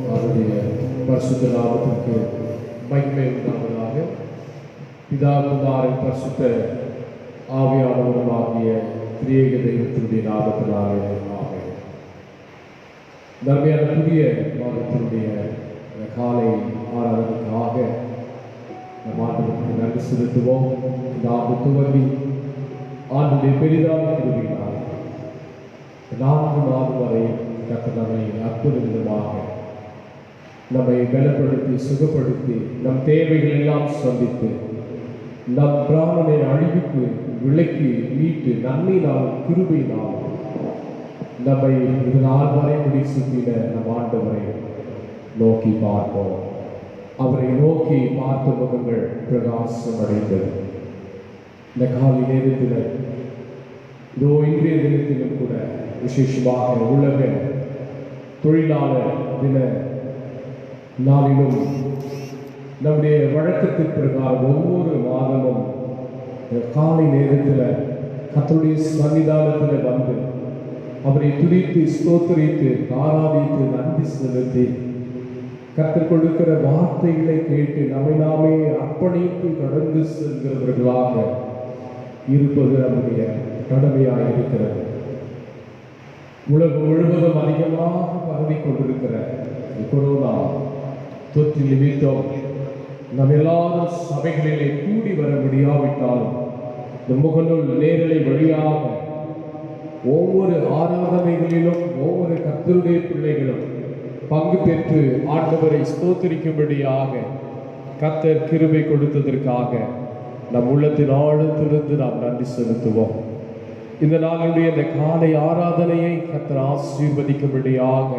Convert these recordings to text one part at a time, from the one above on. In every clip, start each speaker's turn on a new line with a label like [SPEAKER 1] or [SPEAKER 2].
[SPEAKER 1] அவருடைய பரிசுத்த நாமத்திற்கு மகிமை உண்டாவதாக. பிதா குமாரன் பரிசுத்த ஆவியானவருமாகிய திரியேக தெய்வத்தினுடைய நாமத்தினாலே ஆமென். நன்மையான புதிய மாதத்தினுடைய காலை ஆராதனைக்காக நம் ஆண்டவருக்கு நன்றி செலுத்துவோம். இந்த ஆண்டு துவங்கி ஆண்டுடைய பெரிதான கிருபையினால் 4 மாதம் வரை கர்த்தர் நம்மை அற்புத விதமாக நம்மை பலப்படுத்தி சுகப்படுத்தி நம் தேவைகள் எல்லாம் சந்தித்து நம் பிராணனை அழிவுக்கு விலக்கி மீட்டு நன்மையினால் கிருபையினால் நம்மை இது நாள் வரை முடிசூட்டின நம் ஆண்டவரை நோக்கி பார்ப்போம். அவரை நோக்கி பார்த்த முகங்கள் பிரகாசம் அடைந்தது. இந்த காலை நேரத்தில் இதோ இன்றைய தினத்திலும் கூட விசேஷமாக உலக தொழிலாளர் தின நாளிலும் நம்முடைய வழக்கத்தின் பிரகாரம் ஒவ்வொரு மாதமும் காலை நேரத்தில் கர்த்தருடைய சன்னிதானத்தில் வந்து அவரை துதித்து ஸ்தோத்திரித்து ஆராதித்து நன்றி செலுத்தி கர்த்தர் கொடுக்கிற வார்த்தைகளை கேட்டு நம்மை நாமே அர்ப்பணித்து கடந்து செல்கிறவர்களாக இருப்பது நம்முடைய கடமையாக இருக்கிறது. உலகம் முழுவதும் அதிகமாக பரவி கொண்டிருக்கிற கொரோனா தொற்று நிமித்தம் நம் எல்லாரும் சபைகளிலே கூடி வர முடியாவிட்டாலும் இந்த முகநூல் நேரலை வழியாக ஒவ்வொரு ஆராதனைகளிலும் ஒவ்வொரு கர்த்தருடைய பிள்ளைகளும் பங்கு பெற்று ஆண்டவரை ஸ்தோத்திரிக்கும்படியாக கர்த்தர் கிருபை கொடுத்ததற்காக நம் உள்ளத்தின் ஆழத்திலிருந்து நாம் நன்றி செலுத்துவோம். இந்த நாளுடைய இந்த காலை ஆராதனையை கர்த்தர் ஆசீர்வதிக்கும்படியாக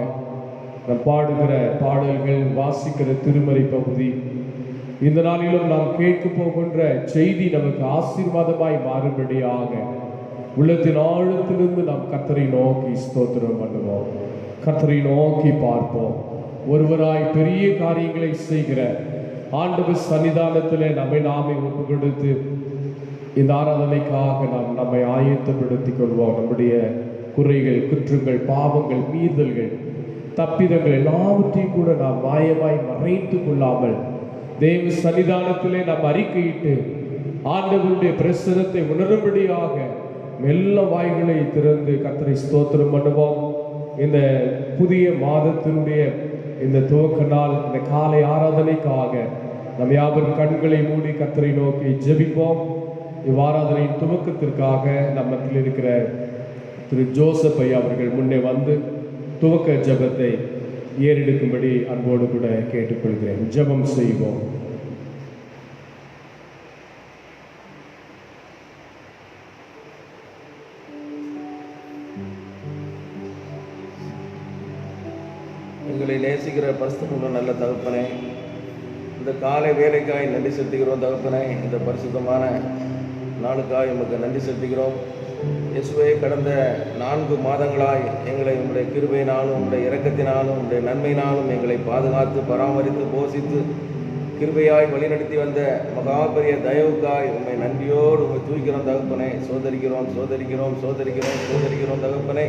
[SPEAKER 1] நாம் பாடுகிற பாடல்கள், வாசிக்கிற திருமறை பகுதி, இந்த நாளிலும் நாம் கேட்க போகின்ற செய்தி நமக்கு ஆசீர்வாதமாய் மாறும்படியாக உள்ளத்தின் ஆழத்திலிருந்து நாம் கர்த்தரை நோக்கி ஸ்தோத்திரம் பண்ணுவோம். கர்த்தரை நோக்கி பார்ப்போம். ஒருவராய் பெரிய காரியங்களை செய்கிற ஆண்டவர் சன்னிதானத்தில் நம்மை நாமே ஒப்பு கொடுத்து இந்த ஆராதனைக்காக நாம் நம்மை ஆயத்தப்படுத்திக் கொள்வோம். நம்முடைய குறைகள், குற்றங்கள், பாவங்கள், மீறுதல்கள், தப்பிதங்கள் எல்லாவற்றையும் கூட நாம் மாயமாய் மறைத்து கொள்ளாமல் தேவ சன்னிதானத்திலே நாம் அறிக்கையிட்டு ஆண்டவருடைய பிரசனத்தை உணரும்படியாக மெல்ல வாய்களை திறந்து கர்த்தரை ஸ்தோத்திரம் பண்ணுவோம். இந்த புதிய மாதத்தினுடைய இந்த துவக்க நாள், இந்த காலை ஆராதனைக்காக நம் யாவரும் கண்களை மூடி கர்த்தரை நோக்கி ஜெபிப்போம். இவ்வாராதனையின் துவக்கத்திற்காக நம்மத்தில் இருக்கிற திரு ஜோசப் ஐயா அவர்கள் முன்னே வந்து துவக்க ஜெபத்தை ஏறெடுக்கும்படி அன்போடு கூட கேட்டுக்கொள்கிறேன். ஜெபம் செய்வோம்.
[SPEAKER 2] எங்களை நேசிக்கிற பரிசுத்தமுள்ள நல்ல தகப்பனே, இந்த காலை வேலைக்காய் நன்றி செலுத்துகிறோம். தகப்பனே, இந்த பரிசுத்தமான நாளுக்காய் உமக்கு நன்றி செலுத்துகிறோம். இயேசுவே, கடந்த 4 மாதங்களாய் எங்களை உங்களுடைய கிருபையினாலும் உங்களுடைய இரக்கத்தினாலும் உங்களுடைய நன்மையினாலும் எங்களை பாதுகாத்து பராமரித்து போஷித்து கிருபையாய் வழிநடத்தி வந்த மகா பெரிய தயவுக்காய் உண்மை நன்றியோடு உண்மை தூக்கிறோம். தகப்பனே, சோதரிக்கிறோம் சோதரிக்கிறோம் சோதரிக்கிறோம் சோதரிக்கிறோம். தகப்பனே,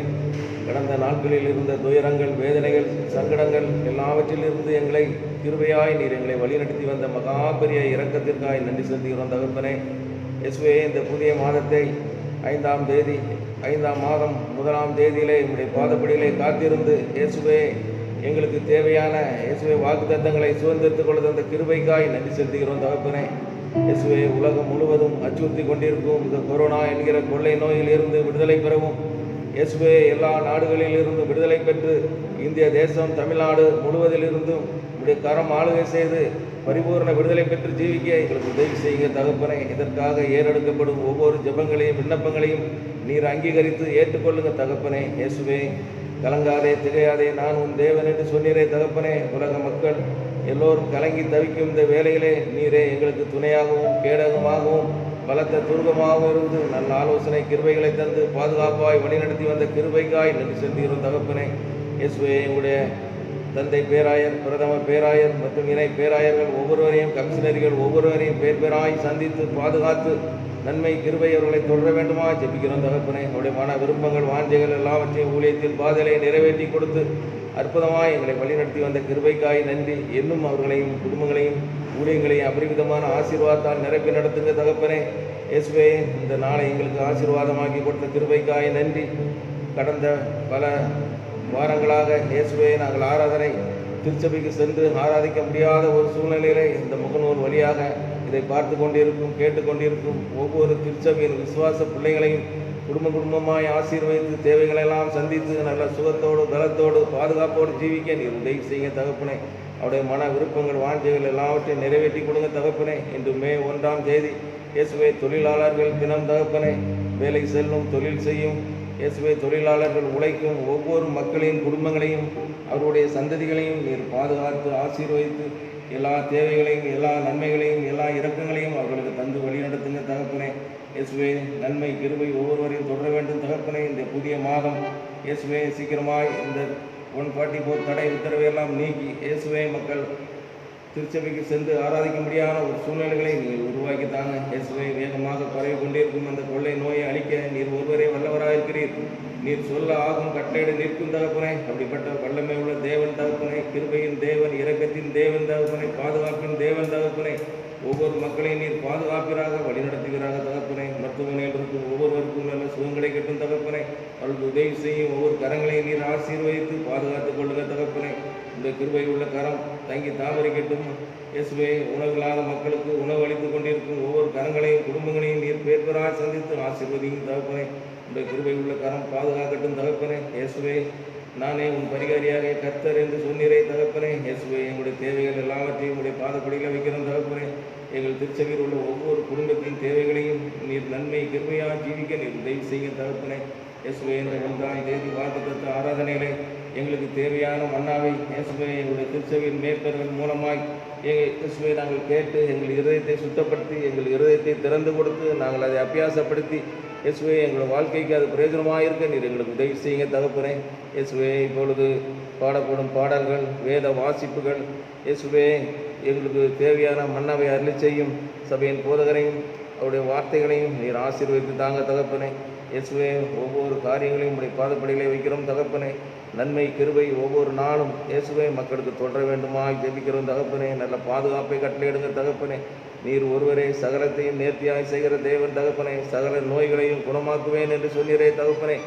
[SPEAKER 2] கடந்த நாட்களில் இருந்த துயரங்கள், வேதனைகள், சங்கடங்கள் எல்லாவற்றிலிருந்து எங்களை கிருபையாய் நீர் எங்களை வழிநடத்தி வந்த மகா பெரிய இரக்கத்திற்காய் நன்றி செலுத்துகிறோம். தகப்பனே, இயேசுவே, இந்த புதிய மாதத்தை 5ஆம் தேதி 5ஆம் மாதம் 1ஆம் தேதியிலே உங்களுடைய பாதப்படியிலே காத்திருந்து இயேசுவே எங்களுக்கு தேவையான இயேசுவே வாக்குத்தத்தங்களை சுதந்திரத்துக் கொள்ள அந்த கிருபைக்காய் நன்றி செலுத்துகிறோம். தகப்பனே, இயேசுவே, உலகம் முழுவதும் அச்சுறுத்தி கொண்டிருக்கும் இந்த கொரோனா என்கிற கொள்ளை நோயிலிருந்து விடுதலை பெறவும் இயேசுவே எல்லா நாடுகளிலிருந்து விடுதலை பெற்று இந்திய தேசம் தமிழ்நாடு முழுவதிலிருந்தும் உடைய கரம் ஆளுகை செய்து பரிபூர்ண விடுதலை பெற்று ஜீவிக்க எங்களுக்கு உதவி செய்யுங்க. தகப்பனே, இதற்காக ஏறெடுக்கப்படும் ஒவ்வொரு ஜெபங்களையும் விண்ணப்பங்களையும் நீர் அங்கீகரித்து ஏற்றுக்கொள்ளுங்க. தகப்பனே, இயேசுவே, கலங்காதே திகையாதே, நான் உன் தேவன் என்று சொன்னீரே. தகப்பனே, உலக மக்கள் எல்லோரும் கலங்கி தவிக்கும் இந்த வேளையிலே நீரே எங்களுக்கு துணையாகவும் கேடகமாகவும் பலத்த துருகமாகவும் இருந்து நல்ல ஆலோசனை கிருபைகளை தந்து பாதுகாப்பாய் வழிநடத்தி வந்த கிருபைக்காய் நன்றி செலுத்துகிறோம். தகப்பனே, இயேசுவே, எங்களுடைய தந்தை பேராயர், பிரதம பேராயர் மற்றும் இணை பேராயர்கள் ஒவ்வொருவரையும், கமிஷனரிகள் ஒவ்வொருவரையும் பேர் பேராய் சந்தித்து பாதுகாத்து நன்மை கிருபை அவர்களை தொடர வேண்டுமா ஜெபிக்கிறோம் தகப்பனே. அவருடைய மன விருப்பங்கள் வாஞ்சைகள் எல்லாவற்றையும் ஊழியத்தில் பாதையை நிறைவேற்றி கொடுத்து அற்புதமாக எங்களை வழிநடத்தி வந்த கிருபைக்காய் நன்றி. இன்னும் அவர்களையும் குடும்பங்களையும் ஊழியங்களையும் அபரிவிதமான ஆசீர்வாதத்தால் நிரப்பி நடத்துங்க தகப்பனே. இயேசுவே, இந்த நாளை எங்களுக்கு ஆசீர்வாதமாக்கி கொடுத்த கிருபைக்காய் நன்றி. கடந்த பல வாரங்களாக இயேசுவே நாங்கள் ஆராதனை திருச்சபைக்கு சென்று ஆராதிக்க முடியாத ஒரு சூழ்நிலையிலே இந்த முகநூல் வழியாக இதை பார்த்து கொண்டிருக்கும் கேட்டுக்கொண்டிருக்கும் ஒவ்வொரு திருச்சபையின் விசுவாச பிள்ளைகளையும் குடும்பமாய் ஆசீர்வதித்து தேவைகளெல்லாம் சந்தித்து நல்ல சுகத்தோடு பலத்தோடு பாதுகாப்போடு ஜீவிக்க நீர் உதவி செய்யுங்க தகப்பனே. அவருடைய மன விருப்பங்கள் வாஞ்சைகள் எல்லாவற்றையும் நிறைவேற்றி கொடுங்க தகப்பனே. இன்று மே 1ஆம் தேதி இயேசுவே தொழிலாளர்கள் தினம் தகப்பனே. வேலை செல்லும், தொழில் செய்யும் இயேசுவே தொழிலாளர்கள் உழைக்கும் ஒவ்வொரு மக்களின் குடும்பங்களையும் அவருடைய சந்ததிகளையும் நீர் பாதுகாத்து ஆசீர்வதித்து எல்லா தேவைகளையும் எல்லா நன்மைகளையும் எல்லா இரக்கங்களையும் அவர்களுக்கு தந்து வழிநடத்துங்க தகப்பனே. இயேசுவே, நன்மை கிருபை ஒவ்வொருவரையும் தொடர வேண்டும் தகப்பனே. இந்த புதிய மாதம் இயேசுவே சீக்கிரமாய் இந்த 144 தடை உத்தரவையெல்லாம் நீக்கி இயேசுவே மக்கள் திருச்சபைக்கு சென்று ஆராதிக்க முடியாத ஒரு சூழ்நிலைகளை நீங்கள் உருவாக்கித்தாங்க. இயேசுவை வேகமாக பரவி கொண்டிருக்கும் அந்த கொள்ளை நோயை அழிக்க நீர் ஒருவரே வல்லவராக இருக்கிறீர். நீர் சொல்ல ஆகும் கட்டளையிட நிற்கும் தகப்பனே. அப்படிப்பட்ட வல்லமை உள்ள தேவன் தகப்பனே, கிருபையின் தேவன், இரக்கத்தின் தேவன் தகப்பனே, பாதுகாப்பின் தேவன் தகப்பனே. ஒவ்வொரு மக்களையும் நீர் பாதுகாப்பிறாக வழிநடத்துகிறாக தகப்பனே. மருத்துவமனையில் இருக்கும் ஒவ்வொருவருக்கும் நல்ல சுகங்களை கட்டும் தகப்பனே. அவர்களுக்கு உதவி செய்யும் ஒவ்வொரு கரங்களையும் நீர் ஆசீர்வதித்து பாதுகாத்துக் கொள்ளுங்க தகப்பனே. இந்த கிருபை உள்ள கரம் தங்கி தாமரிக்கட்டும் இயேசுவே. உணவில்லாத மக்களுக்கு உணவு அளித்துக் கொண்டிருக்கும் ஒவ்வொரு கரங்களையும் குடும்பங்களையும் நீர் பேர்பெறாக சந்தித்து ஆசீர்வதியும் தகப்பனே. இந்த கிருபை உள்ள கரம் பாதுகாக்கட்டும் தகப்பனே. இயேசுவே, நானே உன் பரிகாரியாக கர்த்தர் என்று சொன்னீரே தகப்பனே. இயேசுவே, எங்களுடைய தேவைகள் எல்லாவற்றையும் உங்களுடைய பாதப்படியில் வைக்கிறோம் தகப்பனே. எங்கள் திருச்சபையில் உள்ள ஒவ்வொரு குடும்பத்தின் தேவைகளையும் நீர் நன்மை கிருபையாக ஜீவிக்க நீர் உதவி செய்ய தகப்பனே. இயேசுவே, இந்த 1ஆம் தேதி வாக்குத்தத்த ஆராதனைகளை எங்களுக்கு தேவையான மன்னாவை இயேசுவே எங்களுடைய திருச்சபையின் மேற்பர்கள் மூலமாய் இயேசுவே நாங்கள் கேட்டு எங்கள் இருதயத்தை சுத்தப்படுத்தி எங்கள் இருதயத்தை திறந்து கொடுத்து நாங்கள் அதை அபியாசப்படுத்தி இயேசுவே எங்களோட வாழ்க்கைக்கு அது பிரயோஜனமாக இருக்க நீர் எங்களுக்கு உதவி செய்யுங்க தகப்பனே. இயேசுவே, இப்பொழுது பாடப்படும் பாடல்கள், வேத வாசிப்புகள் இயேசுவே எங்களுக்கு தேவையான மன்னாவை அருளி செய்யும் சபையின் போதகரையும் அவருடைய வார்த்தைகளையும் நீர் ஆசீர்வதித்து தாங்க தகப்பனே. இயேசுவே, ஒவ்வொரு காரியங்களையும் உடைய பாதப்படிகளை வைக்கிறோம் தகப்பனே. நன்மை கிருபை ஒவ்வொரு நாளும் இயேசுவே மக்களுக்கு தொடர வேண்டுமா ஜெபிக்கிறோம் தகப்பனே. நல்ல பாதுகாப்பை கட்டளையிடுங்க தகப்பனே. நீர் ஒருவரே சகலத்தையும் நேர்த்தியாய் செய்கிற தேவன் தகப்பனே. சகல நோய்களையும் குணமாக்குவேன் என்று சொன்னீரே தகப்பனே.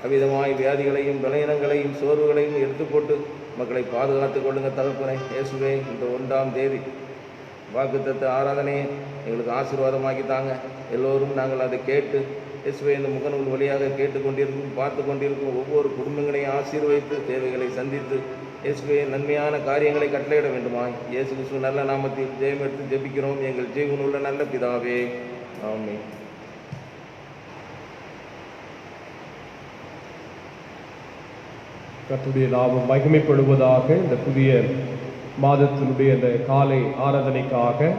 [SPEAKER 2] அவ்விதமாய் வியாதிகளையும் பலவீனங்களையும் சோர்வுகளையும் எடுத்து போட்டு மக்களை பாதுகாத்துக் கொள்ளுங்க தகப்பனே. இயேசுவே, இந்த 1ஆம் தேதி வாக்குத்தத்த ஆராதனையை எங்களுக்கு ஆசீர்வாதமாக்கி தாங்க. எல்லோரும் நாங்கள் அதை கேட்டு இயேசுவே இந்த முகநூல் வழியாக கேட்டுக்கொண்டிருக்கும் பார்த்து கொண்டிருக்கும் ஒவ்வொரு குடும்பங்களையும் ஆசீர்வதித்து தேவைகளை சந்தித்து இயேசுவே நன்மையான காரியங்களை கட்டளையிட வேண்டுமா இயேசு கிறிஸ்து நல்ல நாமத்தில் ஜெயம் எடுத்து ஜெபிக்கிறோம் எங்கள் ஜீவனுள்ள நல்ல பிதாவே, ஆமென்.
[SPEAKER 1] கர்த்தருடைய நாமம் மகிமைப்படுவதாக. இந்த புதிய மாதத்தினுடைய இந்த காலை ஆராதனைக்காக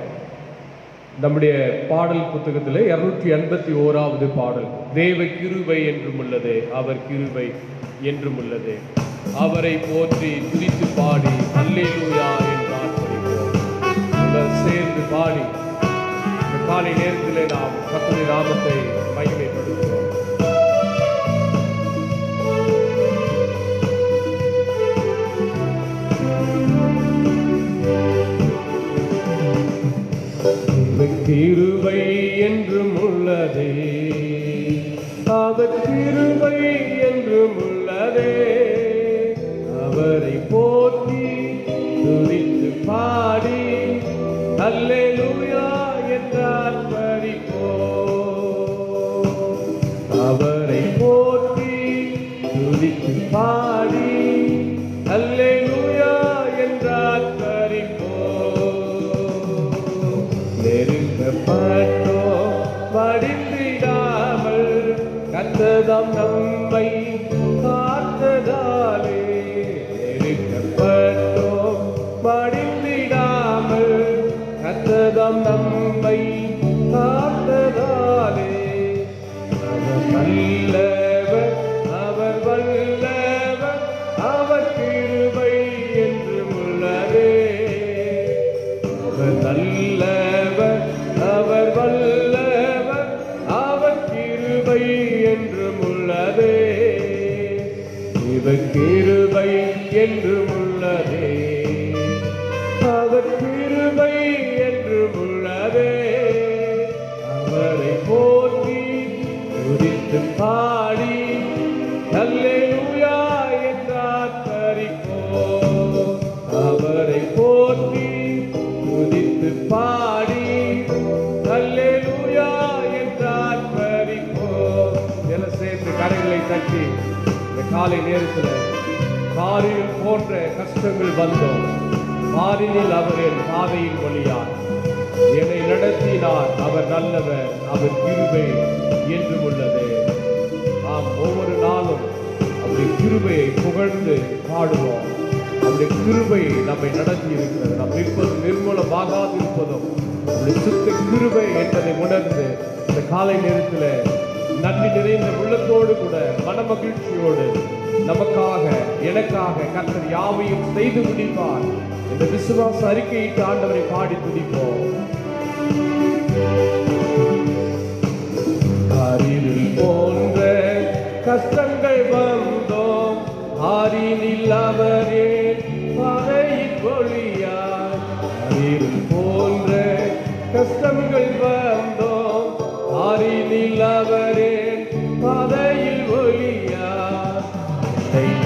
[SPEAKER 1] நம்முடைய பாடல் புத்தகத்தில் 281வது பாடல், தேவ கிருபை என்றும் உள்ளதே, அவர் கிருபை என்றும் உள்ளதே, அவரை போற்றி துதித்து பாடி அல்லேலூயா என்றால் படிப்போம். சேர்ந்து பாடி இந்த காலை நேரத்திலே நாம் கர்த்தருடைய நாமத்தை மகிமைப்படுத்துகிறோம். கிருபை என்றும் உள்ளதே, அவர் கிருபை என்றும் உள்ளதே, அவரை போற்றி துதித்து பாடி அல்லேலூயா என்றால் படிப்போம். அவரை போற்றி துதித்து பாடி அல்லேலூயா என்றால் நெருங்கப்பட்டோ படித்திடாமல் கர்த்தர் நம்மை கிருபை என்றும் உள்ளதே, அவர் கிருபை என்றும் உள்ளதே. அவரை போற்றி துதித்து பாடி அல்லேலூயா என்றார் பரிப்போம். அவரை போற்றி துதித்து பாடி அல்லேலூயா என்றார் பரிப்போம். எல்லாம் சேர்ந்து கரைகளை தட்டி இந்த காலை நேரத்தில் காரில் போன்ற கஷ்டங்கள் வந்தோம். காரினில் அவர் என் பாதையின் வழியார் என்னை நடத்தினார். அவர் நல்லவர், அவர் கிருபை என்றும் உள்ளது. நாம் ஒவ்வொரு நாளும் அவருடைய கிருபையை புகழ்ந்து பாடுவோம். அவருடைய கிருபை நம்மை நடத்தி இருக்கிறது. நாம் இப்போது நிர்மூலமாகாது இருப்பதும் அவருடைய சுத்த கிருபை என்பதை உணர்ந்து இந்த காலை நேரத்தில் நன்றி நிறைந்த உள்ளத்தோடு கூட மனமகிழ்ச்சியோடு நமக்காக எனக்காக கர்த்தர் யாவையும் செய்து முடிப்பார் இந்த விசுவாச அறிக்கையிட்டு ஆண்டவரை பாடி துதிப்போம். காரிருள் போன்ற கஷ்டங்கள் வந்தோம், ஆரினில் அவரே பாதையின் ஒளியார். காரிருள் போன்ற கஷ்டங்கள் வந்தோம், ஆரினில் அவரே பாதையில் ஒளியார்.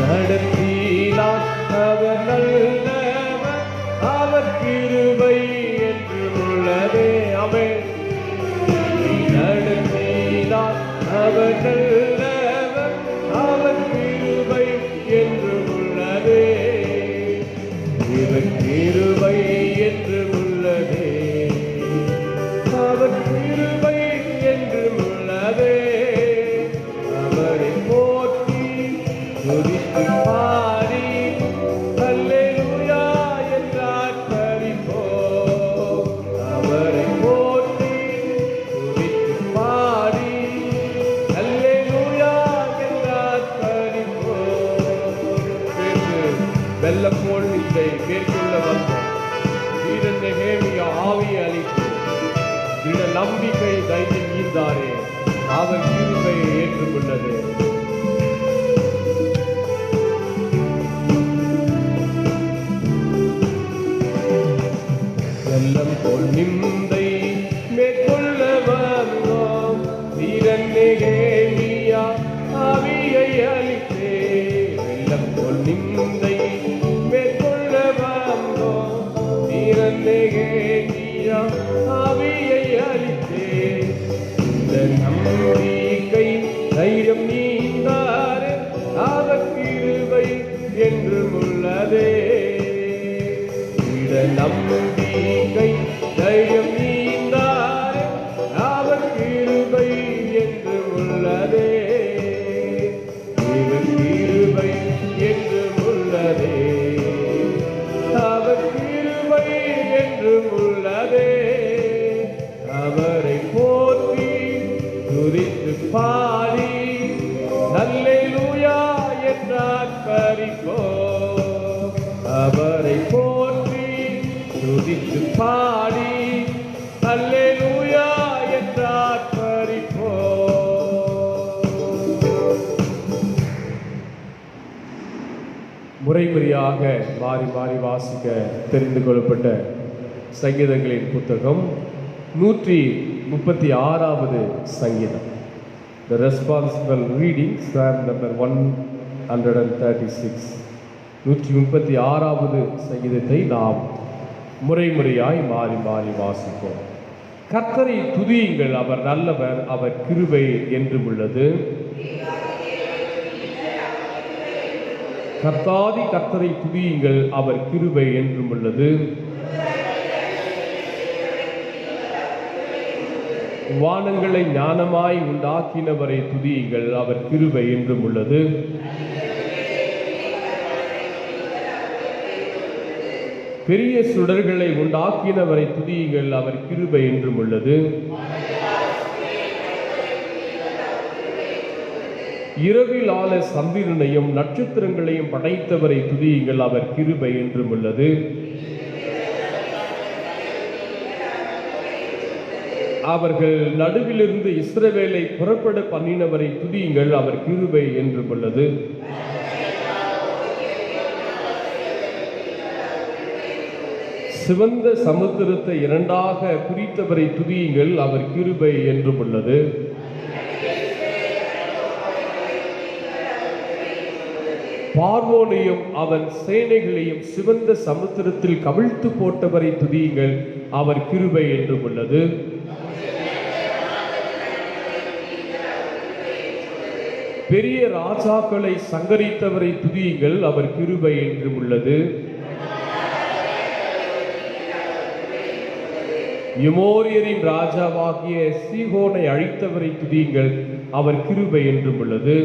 [SPEAKER 1] நடத்தினார் அவர் நல்லவர், அவர் கிருபை என்று உள்ளதே. ஆமென். நடத்தினார் அவர் நல்லவர், அவர் கிருபை என்று உள்ளதே. இவர் கிருபை என்று உள்ளதே, அவர் கிருபை என்று உள்ளதே. அவரை போற்றி துதித்து பாடி அல்லேலூயா என்றார் பரிப்போம். அவரை போற்றி துதித்து பாடி அல்லேலூயா என்றார் பரிப்போம். வெள்ளம் போல் இதை மேற்கொள்ள வந்தோம். வீரன் நெகேமியா ஆவியை அளித்து திட நம்பிக்கை தைரியம் ஈந்தாரே, அவர் கிருபை ஏற்றுக்கொண்டது. வெள்ளம் போல் நிந்தை மேற்கொள்ள வந்தோம். வீரன் நெகேமியா ஆவியை அளித்தே. வெள்ளம் போல் நிந்தை மேற்கொள்ள வந்தோம். வீரன் நெகேமியா ஆவியை அளித்தே. இந்த நம்பிக்கை தைரியம் நீந்தாரே, அவர் கிருபை என்றும் உள்ளதே. நம்பிக்கை தைரியம் நீந்தாரே, அவர் கிருபை என்று உள்ளதே. இவர் கிருபை என்று உள்ளதே, அவர் கிருபை என்று உள்ளதே. அவரை போற்றி துதித்து பாடி அல்லேலூயா என்றார் பரிப்போம். அவரை போற்றி துதித்து பாடி அல்லேலூயா என்றார் பரிப்போம். முறைமுறையாக மாறி மாறி வாசிக்க தெரிந்து கொள்ளப்பட்ட சங்கீதங்களின் புத்தகம் 136வது சங்கீதம். The responsible reading Psalm number 136. 136வது சங்கீதத்தை நாம் முறைமுறையாய் மாறி மாறி வாசிப்போம். கர்த்தரை துதியுங்கள், அவர் நல்லவர், அவர் கிருபை என்றும் உள்ளது. கர்த்தாதி கர்த்தரை துதியுங்கள், அவர் கிருபை என்றும் உள்ளது. வானங்களை ஞானமாய் உண்டாக்கினவரை துதியுங்கள், அவர் கிருபை என்றும் உள்ளது. பெரிய சுடர்களை உண்டாக்கினவரை துதியுங்கள், அவர் கிருபை என்றும் உள்ளது. இரவில் ஆள சந்திரனையும் நட்சத்திரங்களையும் படைத்தவரை துதியுங்கள், அவர் கிருபை என்றும் உள்ளது. அவர்கள் நடுவிலிருந்து இஸ்ரவேலை புறப்பட பண்ணினவரை துதியுங்கள், அவர் கிருபை என்றும் உள்ளது. சிவந்த சமுத்திரத்தை இரண்டாக பிரித்தவரை துதியுங்கள், அவர் கிருபை என்றும் உள்ளது. பார்வோனையும் அவன் சேனைகளையும் சிவந்த சமுத்திரத்தில் கவிழ்த்து போட்டவரை துதியுங்கள், அவர் கிருபை என்றும் உள்ளது. பெரிய ராஜாக்களை சங்கரித்தவரை துதியுங்கள், அவர் கிருபை என்றும் உள்ளது. எமோரியரின் ராஜாவாகிய சீகோனை அழித்தவரை துதியுங்கள், அவர் கிருபை என்றும் உள்ளது.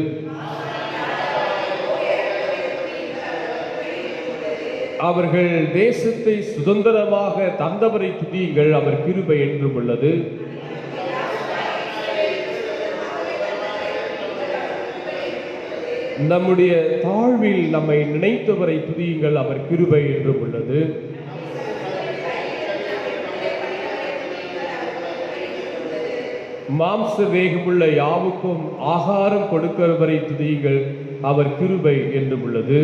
[SPEAKER 1] அவர்கள் தேசத்தை சுதந்திரமாக தந்தவரை துதியுங்கள், அவர் கிருபை என்றும் உள்ளது. நம்முடைய தாழ்வில் நம்மை நினைத்தவரை துதியுங்கள், அவர் கிருபை என்றும் உள்ளது. மாம்ச வேகமுள்ள யாவுக்கும் ஆகாரம் கொடுக்கிறவரை துதியுங்கள், அவர் கிருபை என்றும் உள்ளது.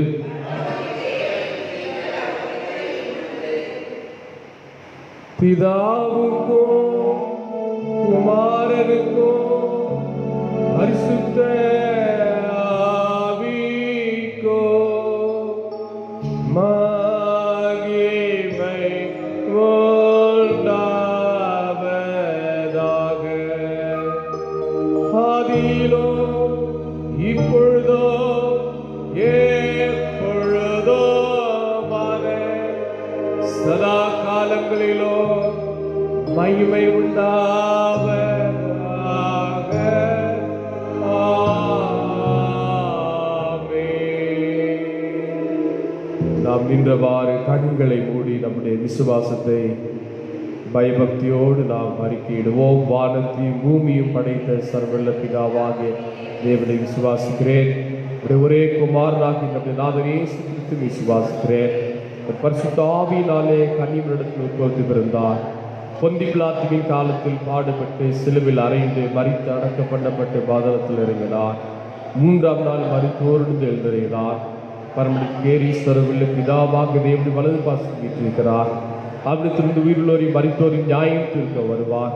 [SPEAKER 1] பிதாவுக்கும் குமாரனுக்கும் பரிசுத்த ஆவிக்கும் மகிமை உண்டாவதாக. ஆதியிலோ இப்பொழுதோ எப்பொழுதோமான சதா காலங்களிலோ மகிமை உண்டாவதாக. நாம் நின்றவாறு கண்களை மூடி நம்முடைய விசுவாசத்தை பயபக்தியோடு நாம் அறிக்கையிடுவோம். வானத்தையும் பூமியும் படைத்த சர்வல்ல பிதாவாகிய தேவனை விசுவாசிக்கிறேன். ஒரே குமாரனாகி நம்முடைய நாதன் இயேசு கிறிஸ்து விசுவாசிக்கிறேன். பரிசுத்த ஆவியினாலே கன்னிமரிடத்தில் உட்பொருத்தி பிறந்தார். பொந்தி பிலாத்துவின் காலத்தில் பாடுபட்டு சிலுவில் அறைந்து மரித்து அடக்கம் பண்ணப்பட்டு பாதாளத்தில் இறங்கினார். 3ஆம் நாள் மரித்தோர்ந்து எழுந்திருக்கிறார். பரமனுக்கு ஏறீஸ்வரவில்லை பிதாவாக தேவனுடைய வலது பாசம் வீற்றிருக்கிறார். அவரிடத்திலிருந்து உயிருள்ளோரின் மரித்தோரின் நியாயம் தீர்க்க வருவார்.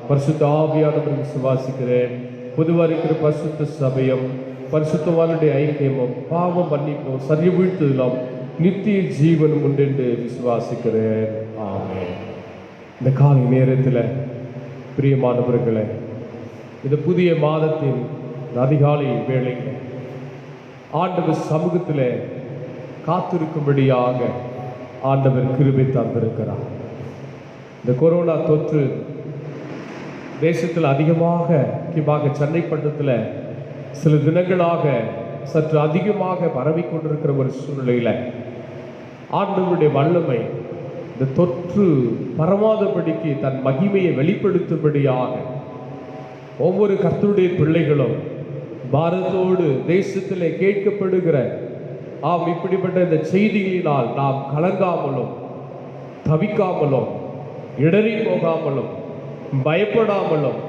[SPEAKER 1] பரிசுத்த ஆவியானவரை விசுவாசிக்கிறேன். பொதுவாக இருக்கிற பரிசுத்த சபையும் பரிசுத்தவானுடைய ஐக்கியமும் பாவம் மன்னிப்பும் சரிய வீழ்த்துதலும் நித்திய ஜீவனும் உண்டென்று விசுவாசிக்கிறேன். ஆமென். இந்த காலை நேரத்தில் பிரியமானவர்களே, இந்த புதிய மாதத்தின் அதிகாலை வேளையில் ஆண்டவர் சமூகத்தில் காத்திருக்கும்படியாக ஆண்டவர் கிருபை தந்திருக்கிறார். இந்த கொரோனா தொற்று தேசத்தில் அதிகமாக, முக்கியமாக சென்னை பட்டணத்தில் சில தினங்களாக சற்று அதிகமாக பரவிக்கொண்டிருக்கிற ஒரு சூழ்நிலையில் ஆண்டவருடைய வல்லமை இந்த தொற்று பரவாதபடிக்கு தன் மகிமையை வெளிப்படுத்தும்படியாக ஒவ்வொரு கர்த்தருடைய பிள்ளைகளும் பாரதத்தோடு தேசத்திலே கேட்கப்படுகிற இப்படிப்பட்ட இந்த செய்திகளினால் நாம் கலங்காமலும் தவிக்காமலும் இடறி போகாமலும் பயப்படாமலும்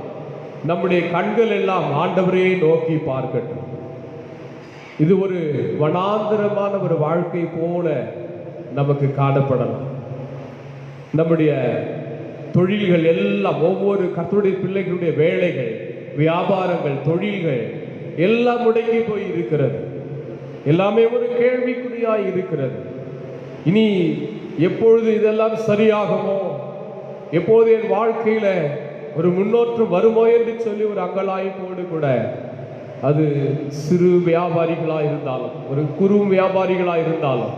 [SPEAKER 1] நம்முடைய கண்கள் எல்லாம் ஆண்டவரே நோக்கி பார்க்கட்டும். இது ஒரு வனாந்தரமான ஒரு வாழ்க்கை போல நமக்கு காணப்படலாம். நம்முடைய தொழில்கள் எல்லாம், ஒவ்வொரு கர்த்தருடைய பிள்ளைகளுடைய வேலைகள், வியாபாரங்கள், தொழில்கள் எல்லாம் முடங்கி போய் இருக்கிறது. எல்லாமே ஒரு கேள்விக்குறியாய் இருக்கிறது. இனி எப்பொழுது இதெல்லாம் சரியாகுமோ, எப்போது என் வாழ்க்கையில ஒரு முன்னோற்றம் வருமோ என்று சொல்லி ஒரு அங்கலாய்ப்போடு கூட, அது சிறு வியாபாரிகளாக இருந்தாலும், ஒரு குறு வியாபாரிகளாக இருந்தாலும்,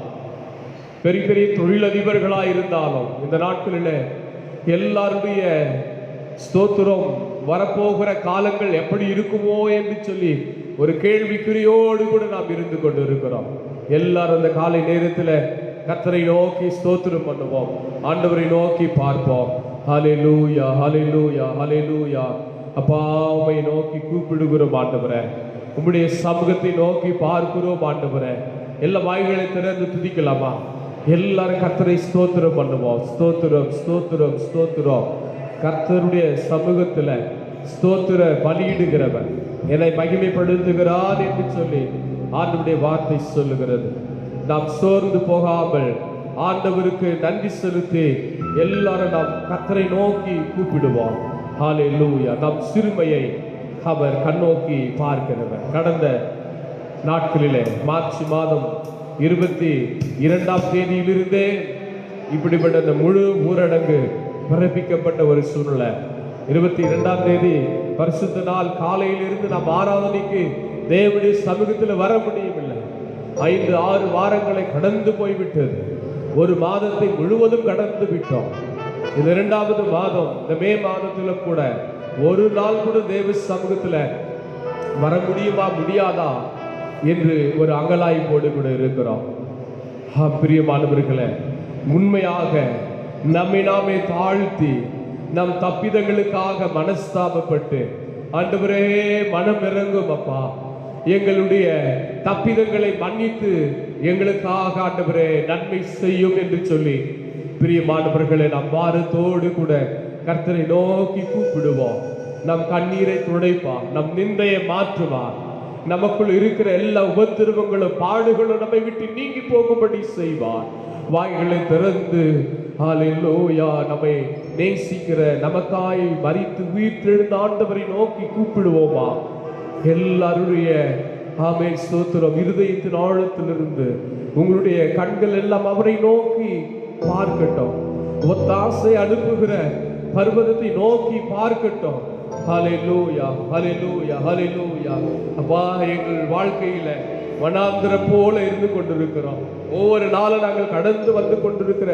[SPEAKER 1] பெரிய பெரிய தொழிலதிபர்களாக இருந்தாலும், இந்த நாட்களில் எல்லாருடைய ஸ்தோத்திரம் வரப்போகிற காலங்கள் எப்படி இருக்குமோ என்று சொல்லி ஒரு கேள்விக்குறியோடு கூட நாம் இருந்து கொண்டு இருக்கிறோம். எல்லாரும் அந்த காலை நேரத்தில் கர்த்தரை நோக்கி ஸ்தோத்திரம் பண்ணுவோம், ஆண்டவரை நோக்கி பார்ப்போம். ஹல்லேலூயா, ஹல்லேலூயா, ஹல்லேலூயா. அப்பா, உம்மை நோக்கி கூப்பிடுகிறோம் ஆண்டவரே, உம்முடைய சமூகத்தை நோக்கி பார்க்கிறோம் ஆண்டவரே. எல்லா வாய்களை திறந்து துதிக்கலாமா? எல்லாரும் கர்த்தரை ஸ்தோத்திரம் பண்ணுவோம். ஸ்தோத்திரம், ஸ்தோத்திரம், ஸ்தோத்திரம். கர்த்தருடைய சமூகத்தில் ஸ்தோத்திர பலியிடுகிறவர் என்னை மகிமைப்படுத்துகிறார் என்று சொல்லி ஆண்டவருடைய வார்த்தை சொல்லுகிறது. நாம் சோர்ந்து போகாமல் ஆண்டவருக்கு நன்றி செலுத்தி எல்லாரும் நாம் கர்த்தரை நோக்கி கூப்பிடுவோம். ஹல்லேலூயா. நம் சிறுமையை அவர் கண்ணோக்கி பார்க்கிறவர். கடந்த நாட்களிலே மார்ச் மாதம் 22ஆம் தேதியிலிருந்தே இப்படிப்பட்ட இந்த முழு ஊரடங்கு பிறப்பிக்கப்பட்ட ஒரு சூழ்நிலை. 22ஆம் தேதி பரிசுத்த நாள் காலையிலிருந்து நாம் ஆராதனைக்கு தேவனுடைய சமூகத்தில் வர முடியவில்லை. 5-6 வாரங்களை கடந்து போய்விட்டது. ஒரு மாதத்தை முழுவதும் கடந்து விட்டோம். இது 2வது மாதம். இந்த மே மாதத்துல கூட ஒரு நாள் கூட தேவ சமூகத்துல வர முடியுமா முடியாதா என்று ஒரு அங்கலாய்ப்போடு கூட இருக்கிறோம். பிரியமானவர்களே, உண்மையாக நம்மை நாமே தாழ்த்தி நம் தப்பிதங்களுக்காக மனஸ்தாபப்பட்டு, ஆண்டவரே மனம் இறங்கும் அப்பா, எங்களுடைய தப்பிதங்களை மன்னித்து எங்களுக்காக ஆண்டவரே நன்மை செய்யும் என்று சொல்லி, பிரியமானவர்களே, நம் பாரத்தோடு கூட கர்த்தரை நோக்கி கூப்பிடுவோம். நம் கண்ணீரை துடைப்பார், நம் நிந்தையை மாற்றுவார், நமக்குள் இருக்கிற எல்லா உபத்திரவங்களும் பாடுகளும் நம்மை விட்டு நீங்கி போகும்படி செய்வார். வாய்களை திறந்து ஹல்லேலூயா நம்மை நேசிக்கிற, நமக்காய் மரித்து உயிர்த்தெழுந்த ஆண்டவரை நோக்கி கூப்பிடுவோமா? எல்லாருடைய ஆமென் ஸ்தோத்திரம். இருதயத்தின் ஆழத்திலிருந்து உங்களுடைய கண்கள் எல்லாம் அவரை நோக்கி பார்க்கட்டும். ஒத்தாசை அனுப்புகிற பர்வதத்தை நோக்கி பார்க்கட்டும். ஹல்லேலூயா, ஹல்லேலூயா, ஹல்லேலூயா. அப்பா, எங்கள் வாழ்க்கையில வனாந்திரம் போல இருந்து கொண்டிருக்கிறோம். ஒவ்வொரு நாளும் நாங்கள் கடந்து வந்து கொண்டிருக்கிற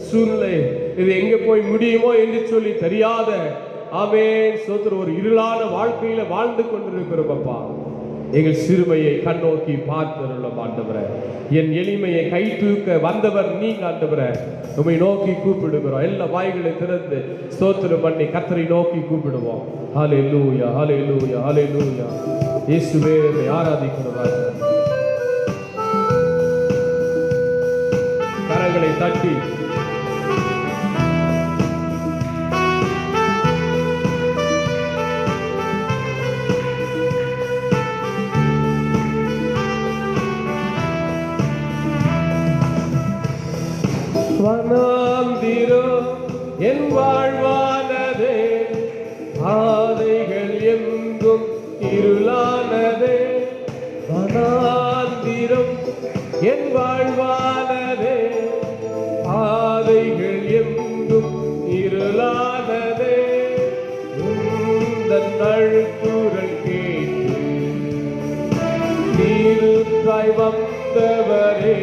[SPEAKER 1] சூழ்நிலை, இது எங்க போய் முடியுமோ என்று சொல்லி தெரியாத ஆமென் ஸ்தோத்திரம் ஒரு இருளான வாழ்க்கையில வாழ்ந்து கொண்டிருக்கிறோம். அப்பா, எங்கள் சிறுமையை கண்ணோக்கி பார்த்தருளும் ஆண்டவரே. என் எளிமையை கை தூக்க வந்தவர் நீங்க ஆண்டவரே. உம்மை நோக்கி கூப்பிடுகிறோம். எல்லா வாய்களை திறந்து ஸ்தோத்திரம் பண்ணி கர்த்தரை நோக்கி கூப்பிடுவோம். ஹல்லேலூயா, ஹல்லேலூயா, ஹல்லேலூயா. இயேசுவே உம்மை ஆராதிக்கிறோம் ராஜா. கரங்களை தட்டி வனாந்திரம் என் வாழ்வானதே, பாதைகள் எங்கும் இருளானதே. வனாந்திரம் என் வாழ்வானதே, பாதைகள் எங்கும் இருளானதே. உந்தன் அழுக்குரல் கேட்டு நீருக்காய் வந்தவரே,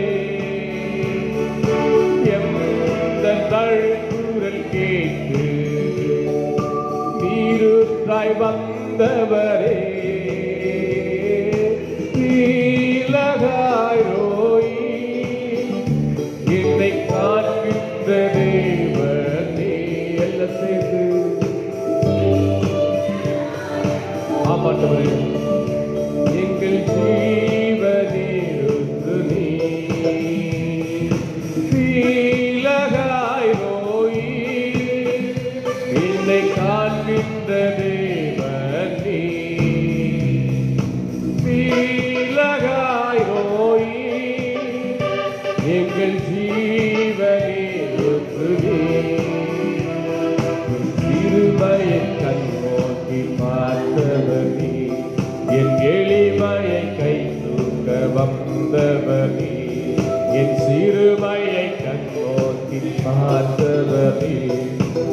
[SPEAKER 1] குரல் கேட்டு நீருக்காய் வந்தவரே. நீலகாய் ரோயி என்னை காண்கின்ற தேவனே. எல்லாம் சேர்ந்து ஆமாண்டவரே, எங்கள் ஜீவனிருந்து நீ காண்கின்ற தேவன் நீ. நீலகாய் ரோயி எங்கள் ஜீவனிருந்து நீ. சிறுமையை கண்ணோக்கி பார்த்தவர் நீ, என் எளிமையை கை தூக்க வந்தவர் நீ. என் சிறுமையை கண்ணோக்கி பார்த்தவர் நீ,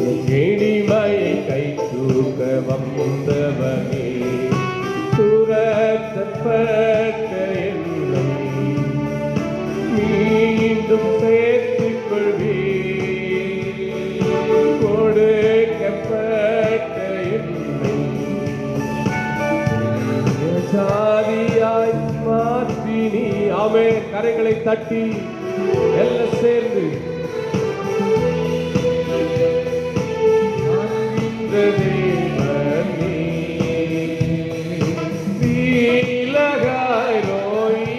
[SPEAKER 1] என் எளிமையை கை தூக்க வந்தவனே. துரத்தப்பட்ட என்னை மீண்டும் சேர்த்துக் கொள்வீர். கொடுக்கப்பட்ட என்னை ஜாதியாய் மாற்றி நீ. ஆமென். கரைகளை தட்டி எல்லாம் சேர்ந்து நீலகாய் ரோயி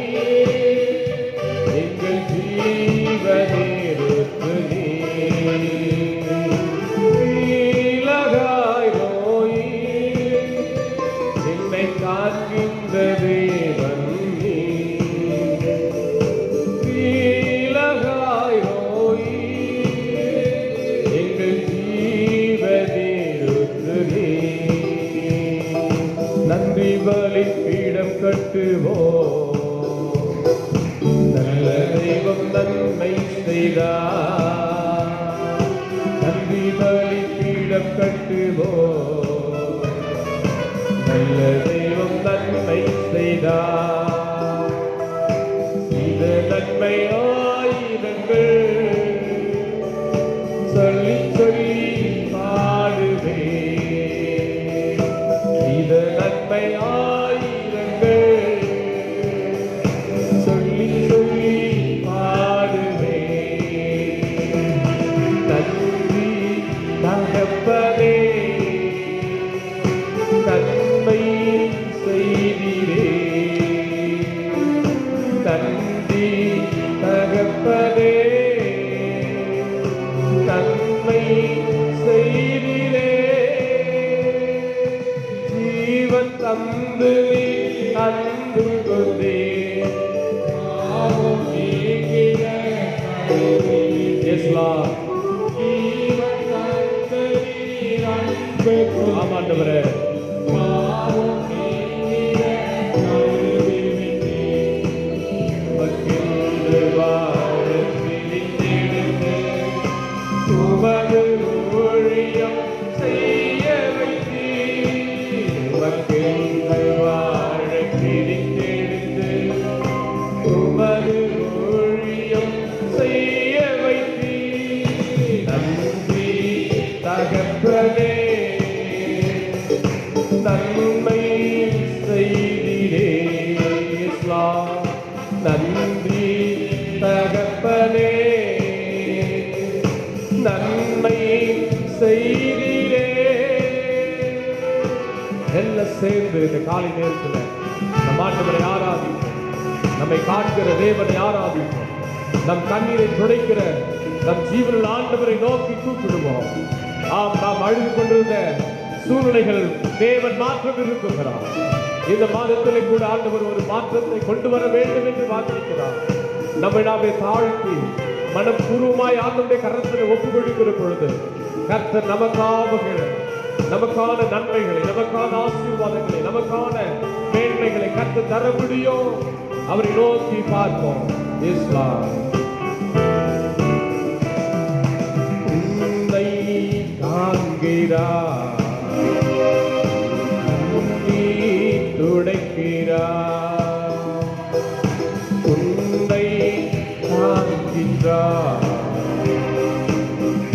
[SPEAKER 1] எங்கள் ஜீவனிருந்து நீ. நீலகாய் ரோயி என்னை காண்கின்ற தேவன் நீ. நீலகாய் ரோயி செய்தார். நன்றி பலிபீடம் கட்டுவோம், நல்ல தெய்வம் நன்மை செய்தார். இது நன்மை ஆயிரங்கள் சொல்லி சொல்லி பாடுவே. இது நன்மை ஆயிரங்கள் சொல்லி சொல்லி பாடுவே. நன்றி தகப்பனே, நன்மை செய்தீரே. நன்றி தகப்பனே, நன்மை செய்தீரே. ஜீவன் தந்து நீ அன்பு கொண்டே. Yes, Lord. ஆமாண்டவரே, மகிழ்ந்து வாழ பிரித்தெடுத்து உமது ஊழியம் செய்ய வைத்தீர். மகிழ்ந்து வாழ பிரித்தெடுத்து உமது ஊழியம் செய்ய வைத்தீர். நன்றி தகப்பனே, நன்மை செய்தீரே. நன்றி தகப்பனே, நன்மை செய்தீரே. எல்லாம் சேர்ந்து இந்த காலை நேரத்தில் நம் ஆண்டவரை ஆராதிப்போம், நம்மை காண்கிற தேவனை ஆராதிப்போம், நம் கண்ணீரை துடைக்கிற நம் ஜீவனில் ஆண்டவரை நோக்கி கூப்பிடுவோம். ஆம், நாம் அழுது கொண்டிருந்த சூழ்நிலைகள் தேவன் மாற்றம் இருக்குகிறார். இந்த மாதத்திலே கூட ஆண்டவர் ஒரு மாற்றத்தை கொண்டு வர வேண்டும் என்று வாக்களிக்கிறார். நம்மை நாமே தாழ்த்தி மனம் பூர்வமாய் ஆண்டவருடைய கரத்தில் ஒப்புக் கொடுக்கிற பொழுது கர்த்தர் நமக்கான நன்மைகளை, நமக்கான ஆசீர்வாதங்களை, நமக்கான மேன்மைகளை கர்த்தர் தர முடியும். அவரை நோக்கி பார்ப்போம். இஸ்லாம் உன்னை காண்கிறார், துடைக்கிறார். உன்னை காண்கின்றார்,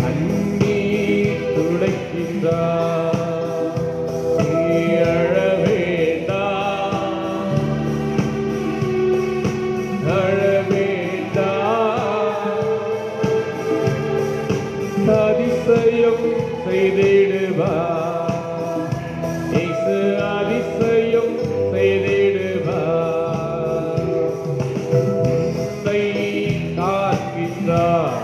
[SPEAKER 1] கண்ணீர் துடைக்கின்றார். நீ அழ வேண்டாம், அழ வேண்டாம். அதிசயம் செய்திடுவார், அதிசயம் செய்திடுவார். உன்னை காக்கின்றார்,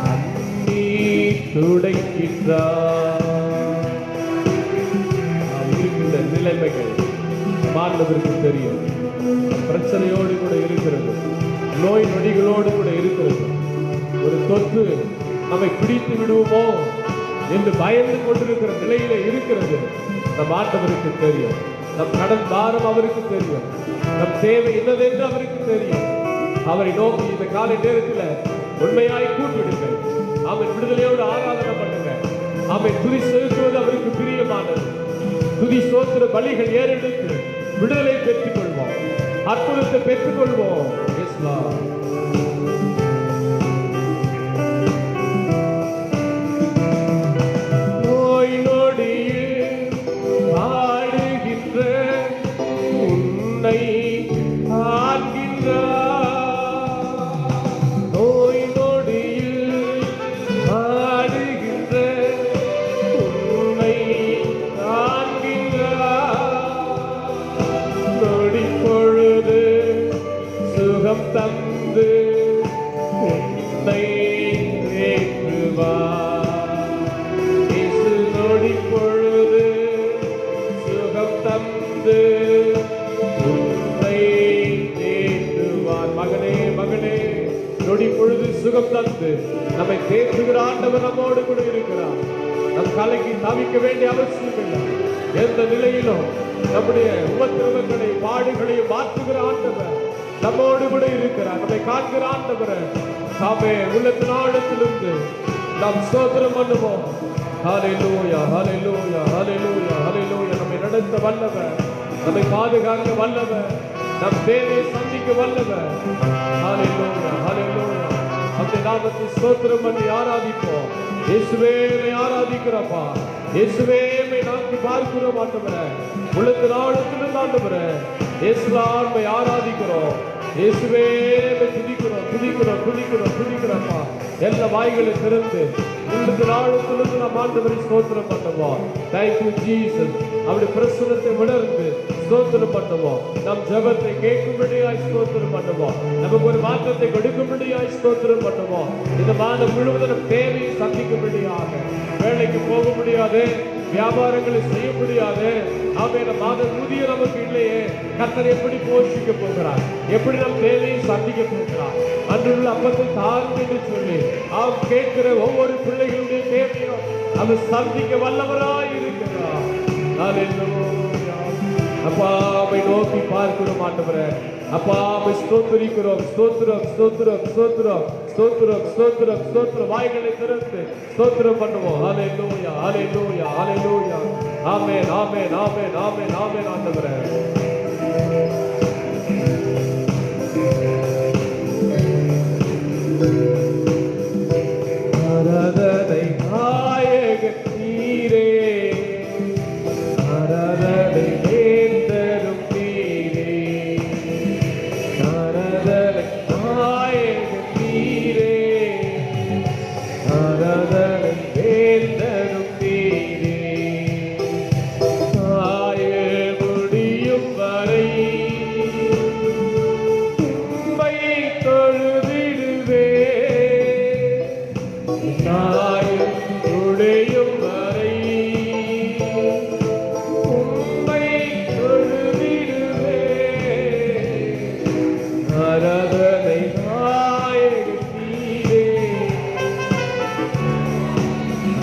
[SPEAKER 1] கண்ணீர் துடைக்கின்றார். நாம் இருக்கின்ற நிலைமைகள் மாண்டவருக்கு தெரியும். பிரச்சனையோடு கூட இருக்கிறது, நோய் நொடிகளோடு கூட இருக்கிறது. ஒரு தொற்று நம்மை பிடித்து விடுவோமோ என்று பயந்து கொண்டிருக்கிற நிலையில இருக்கிறது. நம் ஆண்டவருக்கு தெரியும். நம் கடன் பாரம் அவருக்கு தெரியும். நம் தேவை என்னதென்று அவருக்கு தெரியும். அவரை நோக்கி இந்த காலை நேரத்தில் உண்மையாய் கூப்பிடுங்கள். அவன் விடுதலையோடு ஆராதனை பண்ணுங்க. அவன் துதி செலுத்துவது அவருக்கு பிரியமானது. துதி சோத்திர பலிகள் ஏறெடுத்து விடுதலை பெற்றுக் கொள்வோம், அற்புதத்தை பெற்றுக் கொள்வோம். நோய் நொடியில் ஆடுகின்ற உன்னை ஆள்கின்றார். நோய் நொடியில் ஆடுகின்ற உன்னை ஆள்கின்றார். நொடி பொழுது சுகம் தந்து உன்னை ஏற்றுவார். இயேசு நொடி பொழுது சுகம் தந்து உன்னை ஏற்றுவார். மகனே மகனே, நொடி பொழுது சுகம் தந்து நம்மை தேற்றுகிற ஆண்டவர் நம்மோடு கூட இருக்கிறார். நம் கலைக்கு தவிக்க வேண்டிய அவசியம் இல்லை. எந்த நிலையிலும் நம்முடைய உபத்திரவங்களை பாடுகளையும் மாற்றுகிற ஆண்டவர் நம்மோடு கூட இருக்கிறார், நம்மை காக்கிற ஆண்டவரே. ஆமே, உள்ளத்தின் ஆழத்திலிருந்து நாம் ஸ்தோத்திரம் பண்ணுவோம். ஹல்லேலூயா, ஹல்லேலூயா, ஹல்லேலூயா, ஹல்லேலூயா. நம்மை நடத்த வல்லவர், நம்மை பாதுகாக்க வல்லவர், நம் தேவையை சந்திக்க வல்லவர். ஹல்லேலூயா, ஹல்லேலூயா. அந்த நாமத்தை ஸ்தோத்திரம் பண்ணி ஆராதிப்போம். இயேசுவே ஆராதிக்கிறப்பா, இயேசுவே நோக்கி பார்க்கிறோம் ஆண்டவரே. உள்ளத்தின் ஆழத்திலிருந்து ஆண்டவரே இயேசுவை ஆராதிக்கிறோம். இயேசுவே துதிக்கிறோம், துதிக்கிறோம், துதிக்கிறோம், துதிக்கிறப்பா. எல்லா வாய்களை திறந்து உள்ளத்தின் ஆழத்திலிருந்து நாம் ஆண்டவரை ஸ்தோத்திரம் பண்ணுவோம். Thank you Jesus. அப்படி பிரசனத்தை உணர்ந்து ஸ்தோத்திரம் பண்ணுவோம். நம் ஜெபத்தை கேட்கும்படியாய் ஸ்தோத்திரம் பண்ணுவோம். நமக்கு ஒரு மாற்றத்தை கொடுக்கும்படியாய் ஸ்தோத்திரம் பண்ணுவோம். இந்த மாதம் முழுவதும் நம் தேவையை சந்திக்கும்படியாக, வேலைக்கு போக முடியாது, வியாபாரங்களை செய்ய முடியாது. ஆமென். மாத ஊதியம் நமக்கு இல்லையே, கர்த்தர் எப்படி போஷிக்க போகிறார், எப்படி நம் தேவையை சந்திக்க போகிறார். அன்றுள்ள அப்பத்தை தாரும் என்று சொல்லி அவர் கேட்கிற ஒவ்வொரு பிள்ளைகளுடைய தேவையும் அவர் சந்திக்க வல்லவராய் இருக்கிறார். ஹல்லேலூயா. அப்பாவை நோக்கி பார்க்கிறோம் ஆண்டவரே. அப்பாவை ஸ்தோத்திரிக்கிறோம். ஸ்தோத்திரம், ஸ்தோத்திரம், ஸ்தோத்திரம், ஸ்தோத்திரம், ஸ்தோத்திரம், ஸ்தோத்திரம். வாய்களை திறந்து ஸ்தோத்திரம் பண்ணுவோம். ஹல்லேலூயா, ஹல்லேலூயா, ஹல்லேலூயா. ஆமென், ஆமென், ஆமென், ஆமென், ஆமென் ஆண்டவரே. ஆராதனை நாயகன் நீரே, ஆராதனை வேந்தரும் நீரே, ஆராதனை நாயகன் நீரே, ஆராதனை வேந்தரும் நீரே. ஆயுள் முடியும் வரை உம்மை தொழுதிடுவே, ஆயுள் முடியும் வரை உம்மை தொழுதிடுவே. ஆராதனை நாயகன் நீரே,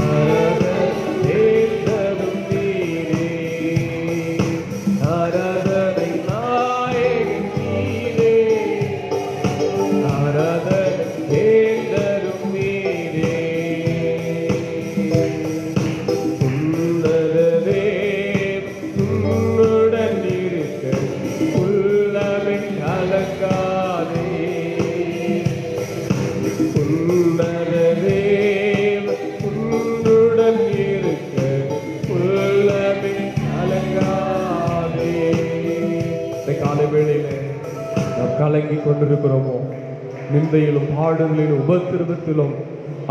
[SPEAKER 1] ஆராதனை வேந்தரும் நீரே, ஆராதனை நாயகன் நீரே, ஆராதனை வேந்தரும் நீரே. உன்னதரே உன்னுடன் இருக்க உள்ளமின் கலங்காதே. உன்னதரே உன்னுடன் இருக்க உள்ளமின் கலங்காதே. இந்த காலை வேளையிலே நாம் கலங்கி கொண்டிருக்கிறோமோ, நிந்தையிலும் பாடுகளிலும் உபத்திரவத்திலும்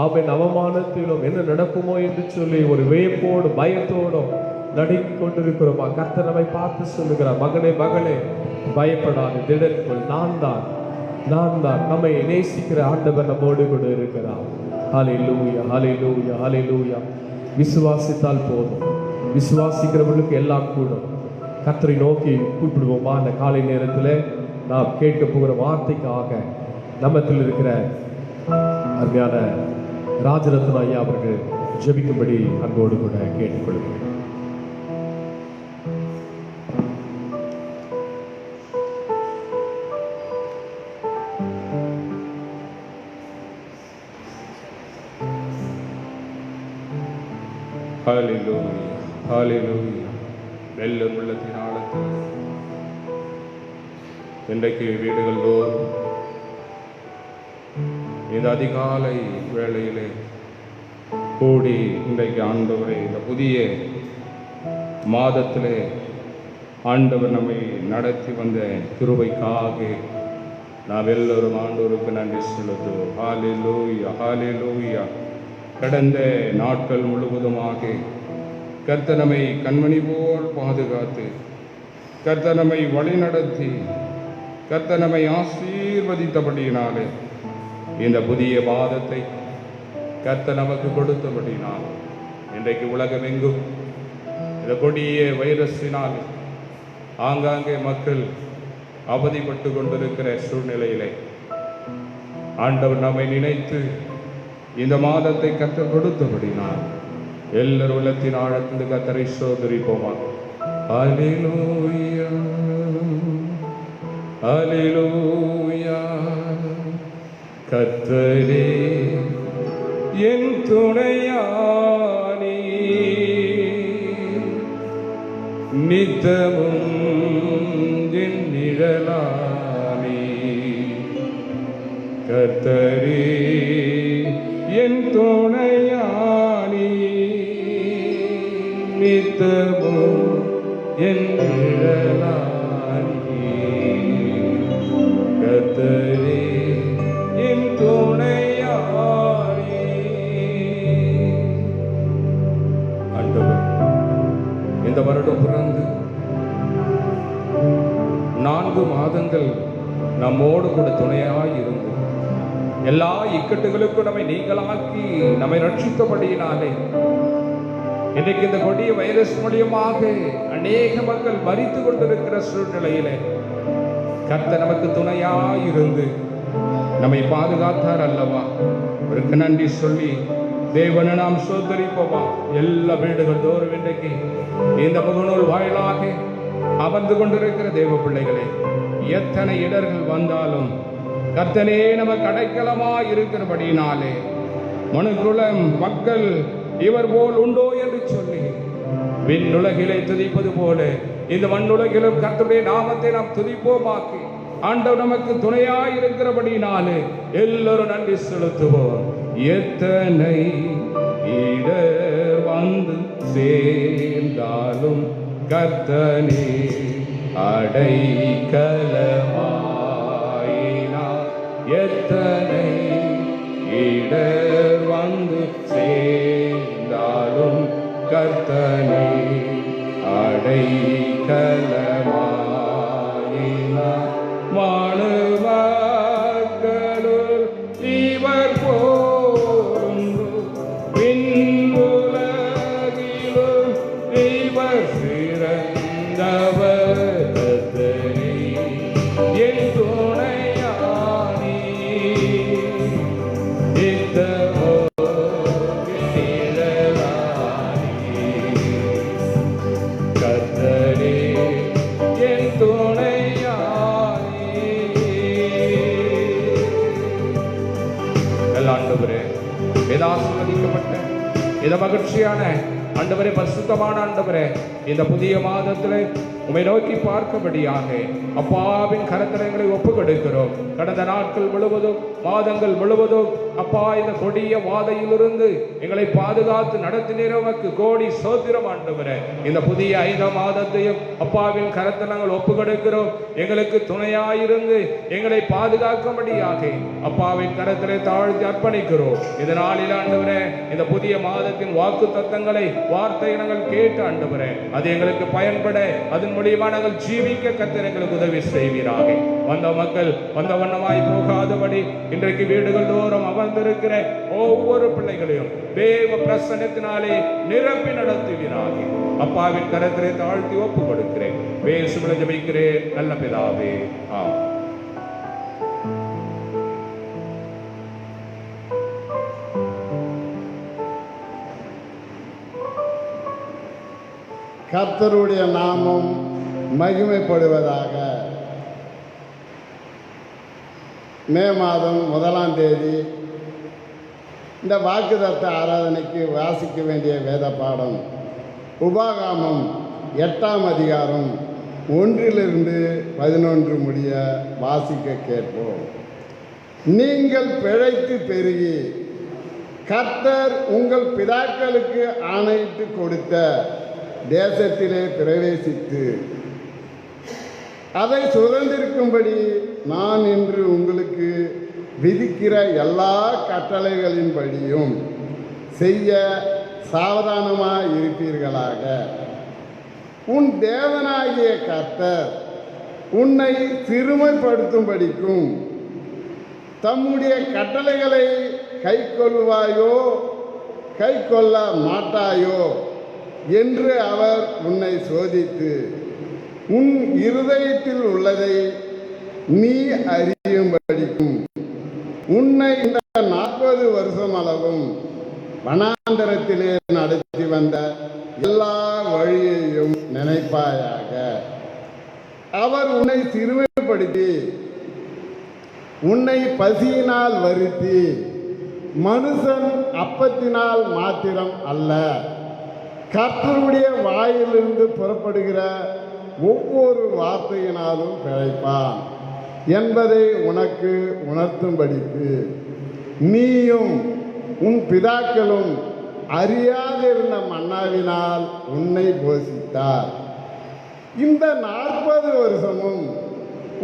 [SPEAKER 1] அவன் அவமானத்திலும் என்ன நடக்குமோ என்று சொல்லி ஒரு வியப்போடு பயத்தோடும் நடுங்கிக் கொண்டிருக்கிறோமா? கர்த்தர் நம்மை பார்த்து சொல்லுகிறார், மகனே மகளே பயப்படாது, திடன்கொள், நான் தான், நான் தான். நம்மை நேசிக்கிற ஆண்டவர் நம்மோடு கூட இருக்கிறார். ஹல்லேலூயா, ஹல்லேலூயா, ஹல்லேலூயா. விசுவாசித்தால் போதும், விசுவாசிக்கிறவர்களுக்கு எல்லாம் கூடும். கர்த்தரை நோக்கி கூப்பிடுவோமா? அந்த காலை நேரத்தில் நாம் கேட்க போகிற வார்த்தைக்காக நம்மத்தில் இருக்கிற அருமையான ராஜரத்ன ஐயா அவர்கள் ஜெபிக்கும்படி அன்போடு கூட கேட்டுக்கொள்கிறேன்.
[SPEAKER 3] ஹல்லேலூயா, ஹல்லேலூயா. வெள்ளம் உள்ளத்தின் ஆழத்தில் இன்றைக்கு வீடுகள் தோறும் இந்த அதிகாலை வேளையிலே கூடி இன்றைக்கு ஆண்டவரை இந்த புதிய மாதத்திலே ஆண்டவர் நம்மை நடத்தி வந்த கிருபைக்காக நாம் எல்லோரும் ஆண்டவருக்கு நன்றி செலுத்துவோம். ஹல்லேலூயா, ஹல்லேலூயா. கடந்த நாட்கள் முழுவதுமாக கர்த்தர் நம்மை கண்மணி போல் பாதுகாத்து, கர்த்தர் நம்மை வழிநடத்தி, கர்த்தர் நம்மை ஆசீர்வதித்தபடியினாலே இந்த புதிய மாதத்தை கர்த்தர் நமக்கு கொடுத்தபடினால் இன்றைக்கு உலகமெங்கும் இந்த கொடிய வைரஸினால் ஆங்காங்கே மக்கள் அவதிப்பட்டு கொண்டிருக்கிற சூழ்நிலையிலே ஆண்டவர் நம்மை நினைத்து இந்த மாதத்தை கர்த்தர் கொடுத்தபடினால் எல்லார் உள்ளத்தின் ஆழத்திலிருந்து கர்த்தரை சோதரிப்போமா. ஹல்லேலூயா, அல்லேலூயா. கர்த்தரே என் துணையானி, நித்தமும் என் நிழலானி. கர்த்தரே என் துணையானி, நித்தமும் என் நிழலானி. கர்த்தரே என் துணையானி. ஆண்டவர் இந்த வருடம் பிறந்து 4 மாதங்கள் நம்மோடு கூட துணையாய் இருந்து எல்லா இக்கட்டுகளுக்கும் நம்மை நீங்களாக்கி நம்மை ரட்சித்தபடியினாலே இன்றைக்கு இந்த கொடிய வைரஸ் மூலியமாக அநேக மக்கள் மரித்து கொண்டிருக்கிற சூழ்நிலையிலே கர்த்தர் நமக்கு துணையாய் இருந்து நம்மை பாதுகாத்தார் அல்லவா. அவருக்கு நன்றி சொல்லி தேவனை நாம் சோதரிப்போமா. எல்லா வீடுகள் தோறும் இன்றைக்கு இந்த முகநூல் வாயிலாக அமர்ந்து கொண்டிருக்கிற தேவ பிள்ளைகளே, எத்தனை இடர்கள் வந்தாலும் கர்த்தனே நமக்கு அடைக்கலமாய் இருக்கிறபடினாலே மனுக்குலம் மக்கள் இவர் போல் உண்டோ என்று சொல்லி விண்ணுலகிலே துதிப்பது போல இந்த மண்ணுலகிலும் கர்த்தருடைய நாமத்தை நாம் துதிப்போமாக்கி ஆண்டவர் நமக்கு துணையாய் இருக்கிறபடினாலே எல்லோரும் நன்றி செலுத்துவோம். எத்தனை இடர் வந்து சேர்ந்தாலும் கர்த்தனே அடைக்கலமாயினார். எத்தனை இடர் வந்து சேர்ந்தாலும் கர்த்தனே அடைக்கலமாயினார். வானவர்களுள் இவர் போன்று விண்ணுலகிலும் இவர் சிறந்தவர். என் துணையானி, நித்தமோ நிழலானி. கர்த்தரே என் துணையானி. ஆண்டவரே, வேதாசீர்வதிக்கப்பட்ட இந்த மகிழ்ச்சியான ஆண்டவரே, பரிசுத்தமான ஆண்டவரே, இந்த புதிய மாதத்திலே உம்மை நோக்கி பார்க்கபடியாக அப்பாவின் கரத்திரங்களை ஒப்புக் கொடுக்கிறோம். கடந்த நாட்கள் முழுவதும் மாதங்கள் முழுவதும் அப்பா இந்த கொடிய வாதையிலிருந்து எங்களை பாதுகாத்து நடத்தினீர். உமக்கு கோடி சோத்திரம் ஆண்டவரே. இந்த புதிய 5ஆம் மாதத்தையும் அப்பாவின் கரத்தில் நாங்கள் ஒப்புக் கொடுக்கிறோம். எங்களுக்கு துணையாயிருந்து எங்களை பாதுகாக்கும்படியாக அப்பாவின் கரத்திலே தாழ்த்தி அர்ப்பணிக்கிறோம். இதனாலில் ஆண்டவரே, இந்த புதிய மாதத்தின் வாக்கு தத்தங்களை வார்த்தையை நாங்கள் கேட்டு ஆண்டவரே, அது எங்களுக்கு பயன்பட அதன் மூலியமா நாங்கள் ஜீவிக்க கர்த்தர் எங்களுக்கு உதவி செய்வீராக. வந்த மக்கள் வந்த வண்ணமாய் போகாதபடி இன்றைக்கு வீடுகள் தோறும் அமர்ந்திருக்கிற ஒவ்வொரு பிள்ளைகளையும் தேவ பிரசன்னத்தினாலே நிரப்பி நடத்துவீராக. அப்பாவின் கரத்திலே தாழ்த்தி ஒப்பு கொடுக்கிறேன். பேசும் ஜெபிக்கிறேன் நல்ல பிதாவே, ஆம்.
[SPEAKER 4] கர்த்தருடைய நாமம் மகிமைப்படுவதாக. மே மாதம் 1ஆம் தேதி இந்த வாக்குத்தத்த ஆராதனைக்கு வாசிக்க வேண்டிய வேத பாடம் உபாகமம் 8ஆம் அதிகாரம் 1-11 முடிய வாசிக்க கேட்போம். நீங்கள் பிழைத்து பெருகி கர்த்தர் உங்கள் பிதாக்களுக்கு ஆணையிட்டு கொடுத்த தேசத்திலே பிரவேசித்து அதை சுதந்திரிக்கும்படி நான் இன்று உங்களுக்கு விதிக்கிற எல்லா கட்டளைகளின்படியும் செய்ய சாவதானமாய் இருப்பீர்களாக. உன் தேவனாகிய கர்த்தர் உன்னை சிறுமைப்படுத்தும்படிக்கும் தம்முடைய கட்டளைகளை கைக்கொள்வாயோ கைக்கொள்ள மாட்டாயோ என்று அவர் உன்னை சோதித்து உன் இருதயத்தில் உள்ளதை நீ அறியும்படிக்கும் உன்னை இந்த 40 வருஷம் அளவும் வனாந்தரத்திலே நடத்தி வந்த எல்லா வழியையும் நினைப்பாயாக. அவர் உன்னை சிறுமைப்படுத்தி உன்னை பசியினால் வருத்தி, மனுஷன் அப்பத்தினால் மாத்திரம் அல்ல, கர்த்தருடைய வாயிலிருந்து புறப்படுகிற ஒவ்வொரு வார்த்தையினாலும் பிழைப்பான் என்பதை உனக்கு உணர்த்தும்படிக்கு நீயும் உன் பிதாக்களும் அறியாதிருந்த மன்னாவினால் உன்னை போஷித்தார். இந்த 40 வருஷமும்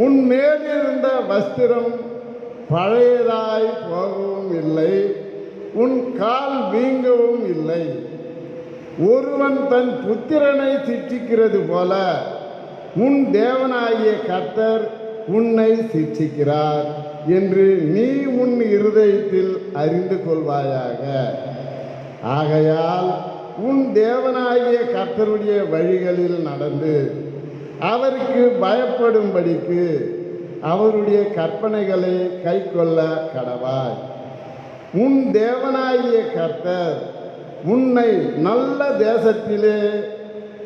[SPEAKER 4] உன் மேலிருந்த வஸ்திரம் பழையதாய் போகவும் இல்லை, உன் கால் வீங்கவும் இல்லை. ஒருவன் தன் புத்திரனை சிட்சிக்கிறது போல உன் தேவனாகிய கர்த்தர் உன்னை சிட்சிக்கிறார் என்று நீ உன் இருதயத்தில் அறிந்து கொள்வாயாக. ஆகையால் உன் தேவனாகிய கர்த்தருடைய வழிகளில் நடந்து அவருக்கு பயப்படும்படிக்கு அவருடைய கற்பனைகளை கைக்கொள்ள கடவாய். உன் தேவனாகிய கர்த்தர் உன்னை நல்ல தேசத்திலே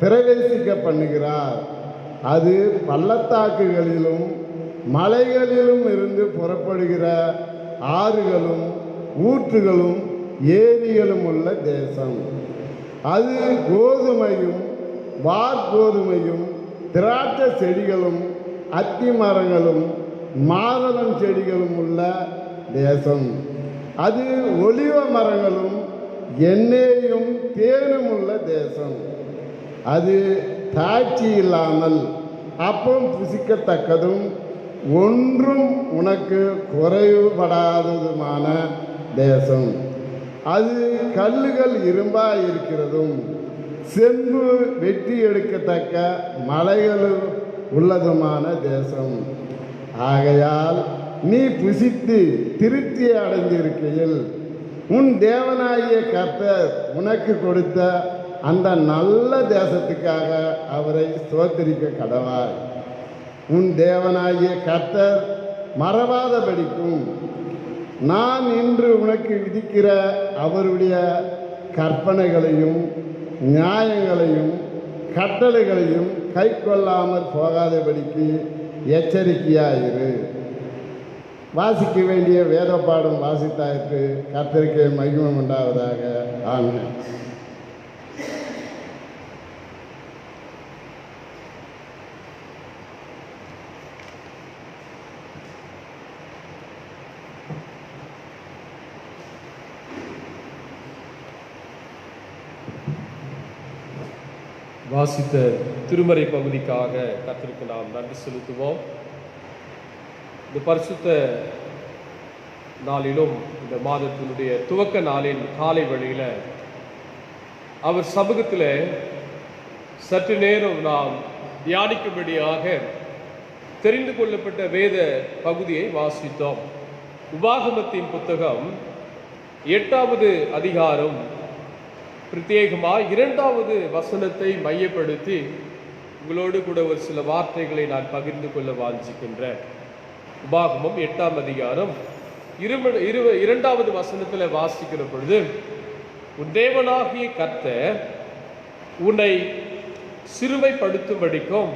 [SPEAKER 4] பிரவேசிக்க பண்ணுகிறார். அது பள்ளத்தாக்குகளிலும் மலைகளிலும் இருந்து புறப்படுகிற ஆறுகளும் ஊற்றுகளும் ஏரிகளும் உள்ள தேசம். அது கோதுமையும் வார்கோதுமையும் திராட்சை செடிகளும் அத்தி மரங்களும் மாதளம் செடிகளும் உள்ள தேசம். அது ஒலிவ மரங்களும் எண்ணெயும் தேனும் உள்ள தேசம். அது தாட்சி இல்லாமல் அப்பம் புசிக்கத்தக்கதும் ஒன்றும் உனக்கு குறைவுபடாததுமான தேசம். அது கல்லுகள் இரும்பாய் இருக்கிறதும் செம்பு வெட்டி எடுக்கத்தக்க மலைகளும் உள்ளதுமான தேசம். ஆகையால் நீ புசித்து திருப்தி அடைந்திருக்கையில் உன் தேவனாகிய கர்த்தர் உனக்கு கொடுத்த அந்த நல்ல தேசத்துக்காக அவரை ஸ்தோத்திரிக்க கடவாய். உன் தேவனாகிய கர்த்தர் மறவாதபடிக்கும் நான் இன்று உனக்கு விதிக்கிற அவருடைய கற்பனைகளையும் நியாயங்களையும் கட்டளைகளையும் கை கொள்ளாமல் போகாதபடிக்கு எச்சரிக்கையாயிரு. வாசிக்க வேண்டிய வேத பாடம் வாசித்தாயிற்கு கர்த்தருக்கு மகிமை உண்டாவதாக. ஆமென்.
[SPEAKER 1] வாசித்த திருமறை பகுதிக்காக கர்த்தருக்கு நாம் நன்றி செலுத்துவோம். இந்த பரிசுத்த நாளிலும் இந்த மாதத்தினுடைய துவக்க நாளின் காலை வழியில் அவர் சமூகத்தில் சற்று நேரம் நாம் தியானிக்கும்படியாக தெரிந்து கொள்ளப்பட்ட வேத பகுதியை வாசித்தோம். உபாகமத்தின் புத்தகம் 8வது அதிகாரம் பிரத்யேகமாக 2வது வசனத்தை மையப்படுத்தி உங்களோடு கூட ஒரு சில வார்த்தைகளை நான் பகிர்ந்து கொள்ள வாஞ்சிக்கின்றேன். உபாகமம் 8ஆம் அதிகாரம் 2வது வசனத்தில் வாசிக்கிற பொழுது, உன் தேவனாகிய கர்த்தர் உன்னை சிறுமைப்படுத்தும்படிக்கும்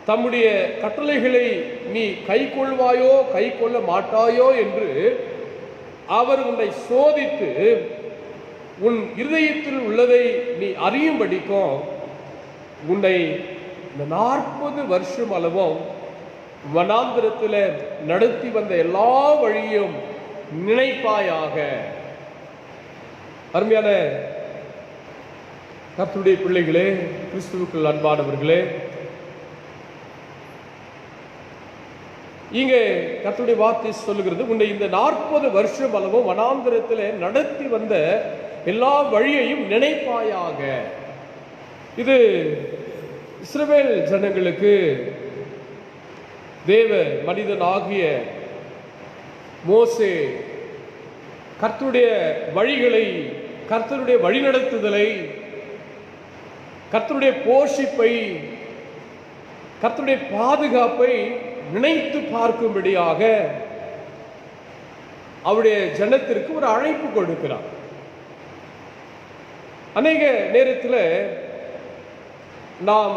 [SPEAKER 1] தம்முடைய கட்டளைகளை நீ கை கொள்வாயோ கை கொள்ள மாட்டாயோ என்று அவர் உன்னை சோதித்து உன் இருதயத்தில் உள்ளதை நீ அறியும்படிக்கும் உன்னை இந்த 40 வருஷம் அளவும் வனாந்திரத்தில் நடத்தி வந்த எல்லா வழியும் நினைப்பாயாக. அருமையான கர்த்தருடைய பிள்ளைகளே, கிறிஸ்துவுக்குள் அன்பானவர்களே, இங்கே கர்த்தருடைய வார்த்தை சொல்லுகிறது, உன்னை இந்த 40 வருஷம் அளவும் வனாந்திரத்தில் நடத்தி வந்த எல்லா வழியையும் நினைப்பாயாக. இது இஸ்ரவேல் ஜனங்களுக்கு தேவ மனிதன் ஆகிய மோசே கர்த்தருடைய வழிகளை, கர்த்தருடைய வழிநடத்துதலை, கர்த்தருடைய போஷிப்பை, கர்த்தருடைய பாதுகாப்பை நினைத்து பார்க்கும்படியாக அவருடைய ஜனத்திற்கு ஒரு அழைப்பு கொடுக்கிறார். அநேக நேரத்தில் நாம்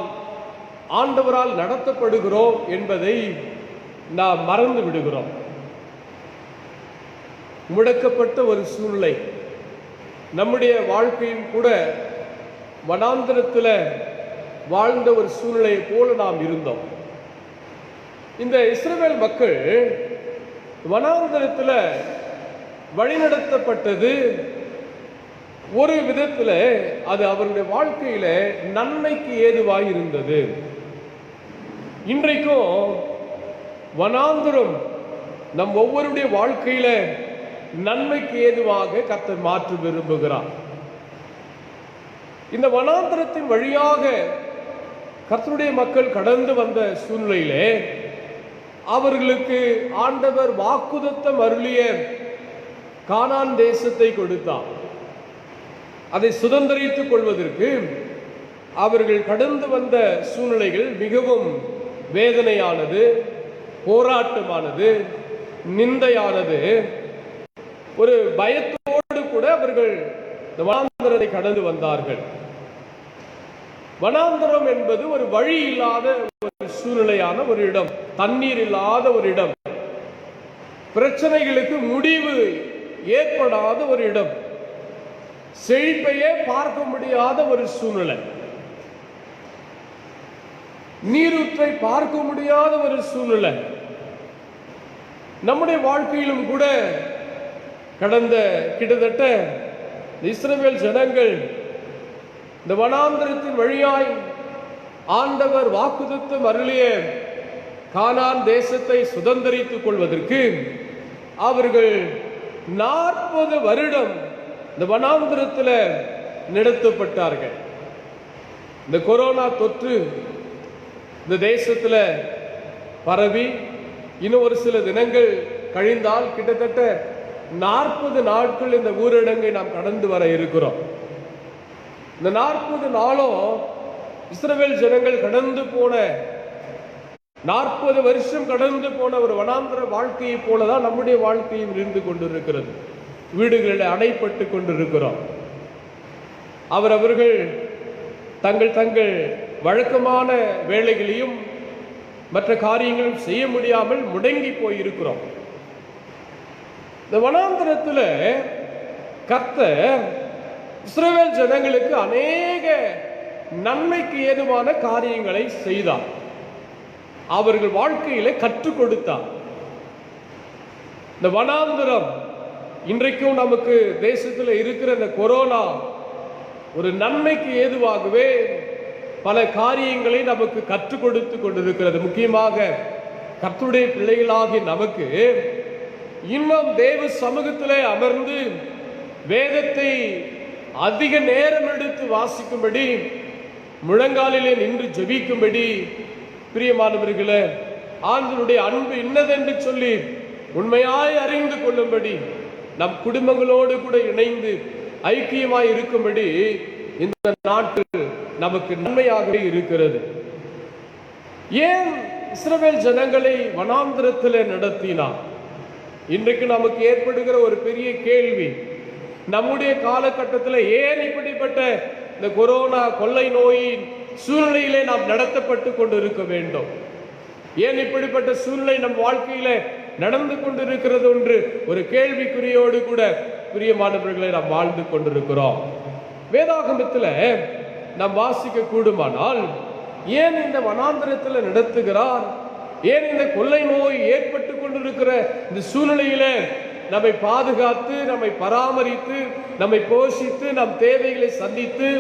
[SPEAKER 1] ஆண்டவரால் நடத்தப்படுகிறோம் என்பதை நாம் மறந்து விடுகிறோம். முடக்கப்பட்ட ஒரு சூழ்நிலை நம்முடைய வாழ்க்கையும் கூட வனாந்திரத்தில் வாழ்ந்த ஒரு சூழ்நிலையை போல நாம் இருந்தோம். இந்த இஸ்ரவேல் மக்கள் வனாந்திரத்தில் வழிநடத்தப்பட்டது ஒரு விதத்தில் அது அவருடைய வாழ்க்கையில நன்மைக்கு ஏதுவாக இருந்தது. இன்றைக்கும் வனாந்திரம் நம் ஒவ்வொருடைய வாழ்க்கையில நன்மைக்கு ஏதுவாக கர்த்தர் மாற்ற விரும்புகிறார். இந்த வனாந்திரத்தின் வழியாக கர்த்தருடைய மக்கள் கடந்து வந்த சூழ்நிலையிலே அவர்களுக்கு ஆண்டவர் வாக்குதத்தம் அருளிய கானான் தேசத்தை கொடுத்தார். அதை சுதந்திரித்துக் கொள்வதற்கு அவர்கள் கடந்து வந்த சூழ்நிலைகள் மிகவும் வேதனையானது, போராட்டமானது, நிந்தையானது. ஒரு பயத்தோடு கூட அவர்கள் இந்த வனாந்தரத்தை கடந்து வந்தார்கள். வனாந்தரம் என்பது ஒரு வழி இல்லாத ஒரு சூழ்நிலையான ஒரு இடம், தண்ணீர் இல்லாத ஒரு இடம், பிரச்சனைகளுக்கு முடிவு ஏற்படாத ஒரு இடம், செழிப்பையே பார்க்க முடியாத ஒரு சூழ்நிலை, நீரூற்றை பார்க்க முடியாத ஒரு சூழ்நிலை. நம்முடைய வாழ்க்கையிலும் கூட கடந்த கிட்டத்தட்ட இஸ்ரவேல் ஜனங்கள் இந்த வனாந்திரத்தின் வழியாய் ஆண்டவர் வாக்குதத்தம் அருளிய கானான் தேசத்தை சுதந்திரித்துக் கொள்வதற்கு அவர்கள் 40 வருடம் இந்த வனாந்திரத்தில் நடத்தப்பட்டார்கள். இந்த கொரோனா தொற்று இந்த தேசத்தில் பரவி இன்னும் ஒரு சில தினங்கள் கழிந்தால் கிட்டத்தட்ட 40 நாட்கள் இந்த ஊரடங்கை நாம் கடந்து வர இருக்கிறோம். இந்த 40 நாளும் இஸ்ரவேல் ஜனங்கள் கடந்து போன 40 வருஷம் கடந்து போன ஒரு வனாந்திர வாழ்க்கையை போலதான் நம்முடைய வாழ்க்கையும் இருந்து கொண்டிருக்கிறது. வீடுகளில் அடைப்பட்டு கொண்டிருக்கிறோம். அவர்கள் தங்கள் தங்கள் வழக்கமான வேலைகளையும் மற்ற காரியங்களும் செய்ய முடியாமல் முடங்கி போயிருக்கிறோம். இந்த வனாந்திரத்தில் கர்த்தர் இஸ்ரவேல் ஜனங்களுக்கு அநேக நன்மைக்கு ஏதுவான காரியங்களை செய்தார். அவர்கள் வாழ்க்கையில கற்றுக் கொடுத்தார். இந்த வனாந்திரம் இன்றைக்கும் நமக்கு தேசத்தில் இருக்கிற இந்த கொரோனா ஒரு நன்மைக்கு ஏதுவாகவே பல காரியங்களை நமக்கு கற்றுக் கொடுத்து கொண்டிருக்கிறது. முக்கியமாக கர்த்தருடைய பிள்ளைகளாகி நமக்கு இன்னும் தேவ சமூகத்திலே அமர்ந்து வேதத்தை அதிக நேரம் எடுத்து வாசிக்கும்படி, முழங்காலிலே நின்று ஜெபிக்கும்படி, பிரியமானவர்களே ஆண்டவருடைய அன்பு இன்னதென்று சொல்லி உண்மையாய் அறிந்து கொள்ளும்படி, நம் குடும்பங்களோடு கூட இணைந்து ஐக்கியமாய் இருக்கும்படி இந்த நாட்கள் நமக்கு நன்மையாகவே இருக்கிறது. ஏன் இஸ்ரவேல் ஜனங்களை வனாந்திரத்தில் நடத்தினார்? இன்றைக்கு நமக்கு ஏற்படுகிற ஒரு பெரிய கேள்வி, நம்முடைய காலகட்டத்தில் ஏன் இப்படிப்பட்ட இந்த கொரோனா கொள்ளை நோயின் சூழ்நிலையிலே நாம் நடத்தப்பட்டு கொண்டு இருக்க வேண்டும்? ஏன் இப்படிப்பட்ட சூழ்நிலை நம் வாழ்க்கையில நடந்து கொண்டிருக்கிறது என்று ஒரு கேள்விக்குறியோடு கூட பிரியமானவர்களை நாம் வாழ்ந்து கொண்டிருக்கிறோம். வேதாகமத்தில் நாம் வாசிக்க கூடுமானால், ஏன் இந்த வனாந்திரத்தில் நடத்துகிறார்? ஏன் இந்த கொள்ளை நோய் ஏற்பட்டு கொண்டிருக்கிற இந்த சூழ்நிலையில நம்மை பாதுகாத்து, நம்மை பராமரித்து, நம்மை போஷித்து, நம் தேவைகளை சந்தித்து,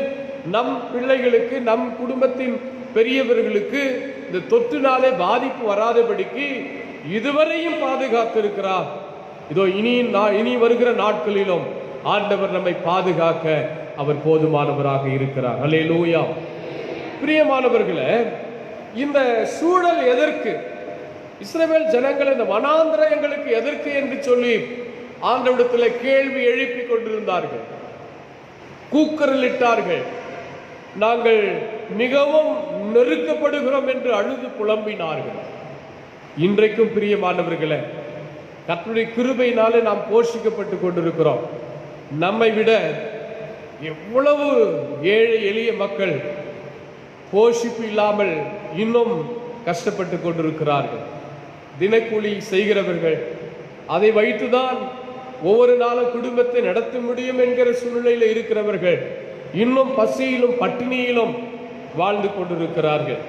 [SPEAKER 1] நம் பிள்ளைகளுக்கு, நம் குடும்பத்தின் பெரியவர்களுக்கு இந்த தொற்றுனாலே பாதிப்பு வராதபடிக்கு இதுவரையும் பாதுகாத்திருக்கிறார். இதோ இனி வருகிற நாட்களிலும் ஆண்டவர் நம்மை பாதுகாக்க அவர் போதுமானவராக இருக்கிறார். அல்லேலூயா. பிரியமானவர்களே, இந்த சூழல் எதற்கு? இஸ்ரவேல் ஜனங்கள் இந்த வனாந்திரம் எங்களுக்கு எதற்கு என்று சொல்லி ஆண்டவரிடத்தில் கேள்வி எழுப்பி கொண்டிருந்தார்கள், கூக்குரலிட்டார்கள். நாங்கள் மிகவும் நெருக்கப்படுகிறோம் என்று அழுது புலம்பினார்கள். இன்றைக்கும் பிரியமானவர்களே, கர்த்தருடைய கிருபையினாலே நாம் போஷிக்கப்பட்டு கொண்டிருக்கிறோம். நம்மை விட எவ்வளவு ஏழை எளிய மக்கள் போஷிப்பு இல்லாமல் இன்னும் கஷ்டப்பட்டு கொண்டிருக்கிறார்கள். தினக்கூலி செய்கிறவர்கள் அதை வைத்துதான் ஒவ்வொரு நாளும் குடும்பத்தை நடத்த முடியும் என்கிற சூழ்நிலையில் இருக்கிறவர்கள் இன்னும் பசியிலும் பட்டினியிலும் வாழ்ந்து கொண்டிருக்கிறார்கள்.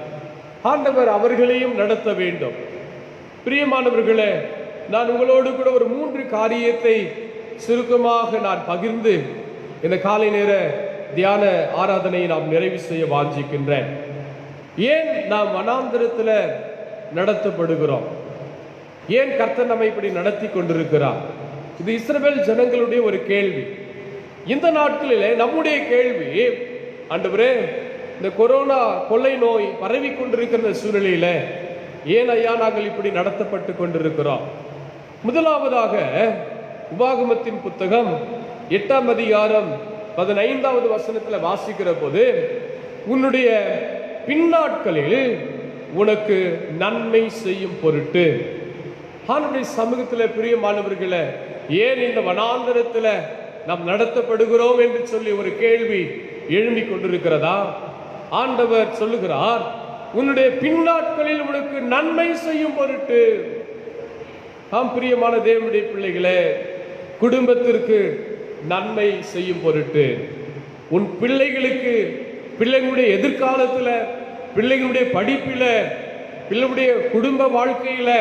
[SPEAKER 1] ஆண்டவர் அவர்களையும் நடத்த வேண்டும். பிரியமானவர்களே, நான் உங்களோடு கூட ஒரு 3 காரியத்தை சுருக்கமாக நான் பகிர்ந்து இந்த காலை நேர தியான ஆராதனையை நாம் நிறைவு செய்ய வாஞ்சிக்கின்றேன். ஏன் நாம் வனாந்திரத்தில் நடத்தப்படுகிறோம்? ஏன் கர்த்தர் நம்மை இப்படி நடத்தி கொண்டிருக்கிறார்? இது இஸ்ரவேல் ஜனங்களுடைய ஒரு கேள்வி. இந்த நாட்களிலே நம்முடைய கேள்வி, ஆண்டவரே, இந்த கொரோனா கொள்ளை நோய் பரவி கொண்டிருக்கிற சூழ்நிலையில ஏன் ஐயா நாங்கள் இப்படி நடத்தப்பட்டு கொண்டிருக்கிறோம்? முதலாவதாக உபாகமத்தின் புத்தகம் 8ஆம் அதிகாரம் 15வது வசனத்தில் வாசிக்கிற போது, உன்னுடைய பின்னாட்களில் உனக்கு நன்மை செய்யும் பொருட்டு. ஆண்டவருடைய சமூகத்தில் பிரியமானவர்களே, ஏன் இந்த வனாந்தரத்தில் நாம் நடத்தப்படுகிறோம் என்று சொல்லி ஒரு கேள்வி எழும்பிக் கொண்டிருக்கிறதா? ஆண்டவர் சொல்லுகிறார், உன்னுடைய பின்னாட்களில் உனக்கு நன்மை செய்யும் பொருட்டு. ஆம் பிரியமான தேவனுடைய பிள்ளைகளே, குடும்பத்திற்கு நன்மை செய்யும் பொருட்டு, உன் பிள்ளைகளுக்கு, பிள்ளைகளுடைய எதிர்காலத்தில், பிள்ளைகளுடைய படிப்பில், பிள்ளைகளுடைய குடும்ப வாழ்க்கையில்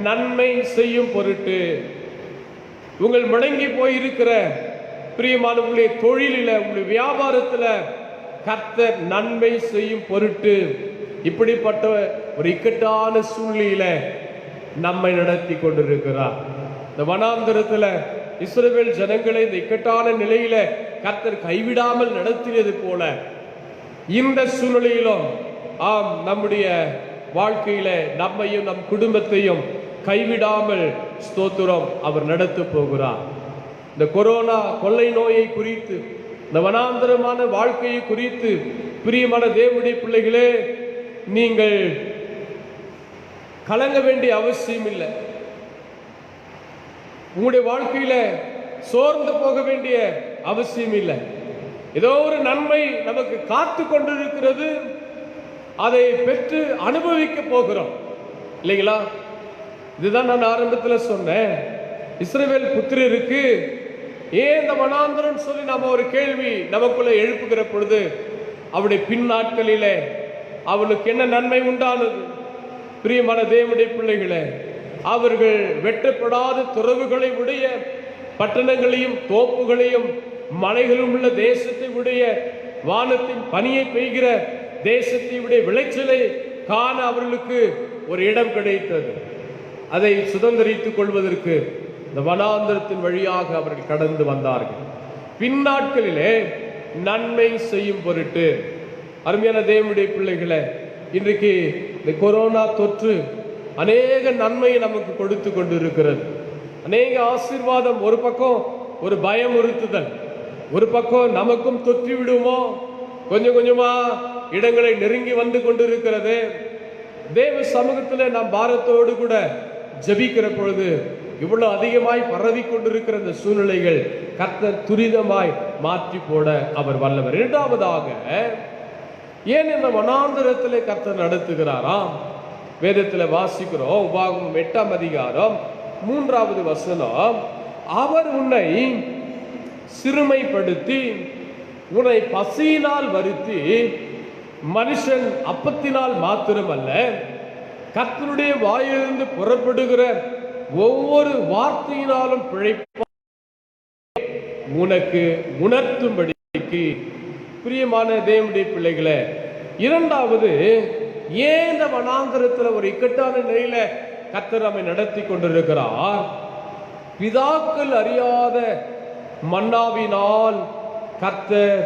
[SPEAKER 1] நன்மை செய்யும் பொருட்டு, உங்கள் முடங்கி போயிருக்கிற பிரியமானவர்களுடைய தொழிலில், உங்களுடைய வியாபாரத்தில் கர்த்தர் நன்மை செய்யும் பொருட்டு இப்படிப்பட்ட ஒரு இக்கட்டான சூழ்நிலையில நம்மை நடத்தி கொண்டிருக்கிறார். இந்த வனாந்தரத்தில் இஸ்ரவேல் ஜனங்களை இந்த இக்கட்டான நிலையில கர்த்தர் கைவிடாமல் நடத்தியது போல இந்த சூழ்நிலையிலும் ஆம் நம்முடைய வாழ்க்கையில நம்மையும் நம் குடும்பத்தையும் கைவிடாமல் ஸ்தோத்திரம் அவர் நடத்த போகிறார். இந்த கொரோனா கொள்ளை நோயை குறித்து, இந்த வனாந்தரமான வாழ்க்கையை குறித்து பிரியமான தேவனுடைய பிள்ளைகளே, நீங்கள் கலங்க வேண்டிய அவசியம் இல்லை. உங்களுடைய வாழ்க்கையில சோர்ந்து போக வேண்டிய அவசியம் இல்லை. ஏதோ ஒரு நன்மை நமக்கு காத்து கொண்டிருக்கிறது, அதை பெற்று அனுபவிக்க போகிறோம் இல்லைங்களா? இதுதான் நான் ஆரம்பத்தில் சொன்னேன். இஸ்ரவேல் புத்திரருக்கு ஏன் இந்த வனாந்தரம் சொல்லி நாம ஒரு கேள்வி நமக்குள்ள எழுப்புகிற பொழுது, அவருடைய பின்னாட்களிலே அவனுக்கு என்ன நன்மை உண்டானது? பிரியமான தேவனுடைய பிள்ளைகளே, அவர்கள் வெட்டப்படாத துறவுகளை உடைய பட்டணங்களையும் தோப்புகளையும் மலைகளும் உள்ள தேசத்தை உடைய வானத்தின் பனியை பெய்கிற தேசத்தை உடைய விளைச்சலை காண அவர்களுக்கு ஒரு இடம் கிடைத்தது. அதை சுதந்திரித்துக் கொள்வதற்கு இந்த வனாந்தரத்தின் வழியாக அவர்கள் கடந்து வந்தார்கள். பின்னாட்களிலே நன்மை செய்யும் பொருட்டு. அருமையான தேவனுடைய பிள்ளைகளை, இன்றைக்கு இந்த கொரோனா தொற்று அநேக நன்மையை நமக்கு கொடுத்து கொண்டிருக்கிறது. அநேக ஆசீர்வாதம். ஒரு பக்கம் ஒரு பயமுறுத்துதல், ஒரு பக்கம் நமக்கும் தொற்றி விடுமோ கொஞ்சம் கொஞ்சமா இடங்களை நெருங்கி வந்து கொண்டிருக்கிறது. தேவ சமூகத்தில் நாம் பாரத்தோடு கூட ஜபிக்கிற பொழுது இவ்வளவு அதிகமாய் பரவி கொண்டிருக்கிற இந்த சூழ்நிலைகள் கர்த்தர் துரிதமாய் மாற்றி போட அவர் வல்லவர். இரண்டாவதாக, ஏன் இந்த வனாந்தரத்திலே கர்த்தர் நடத்துகிறாராம்? வேதத்தில் வாசிக்கிறோம், உபாகமம் 8ஆம் அதிகாரம் 3வது வசனம், அவர் உன்னை சிறுமைப்படுத்தி உன்னை பசியினால் வருத்தி மனுஷன் அப்பத்தினால் மாத்திரமல்ல கர்த்தருடைய வாயிலிருந்து புறப்படுகிற ஒவ்வொரு வார்த்தையினாலும் பிழைப்ப உனக்கு உணர்த்தும்படிக்கு. பிரியமான தேவனுடைய பிள்ளைகளே, இரண்டாவது, ஏன் இந்த வனாந்தரத்தில் ஒரு இக்கட்டான நிலையில கர்த்தர் நம்மை நடத்தி கொண்டிருக்கிறார்? பிதாக்கள் அறியாத மன்னாவினால் கர்த்தர்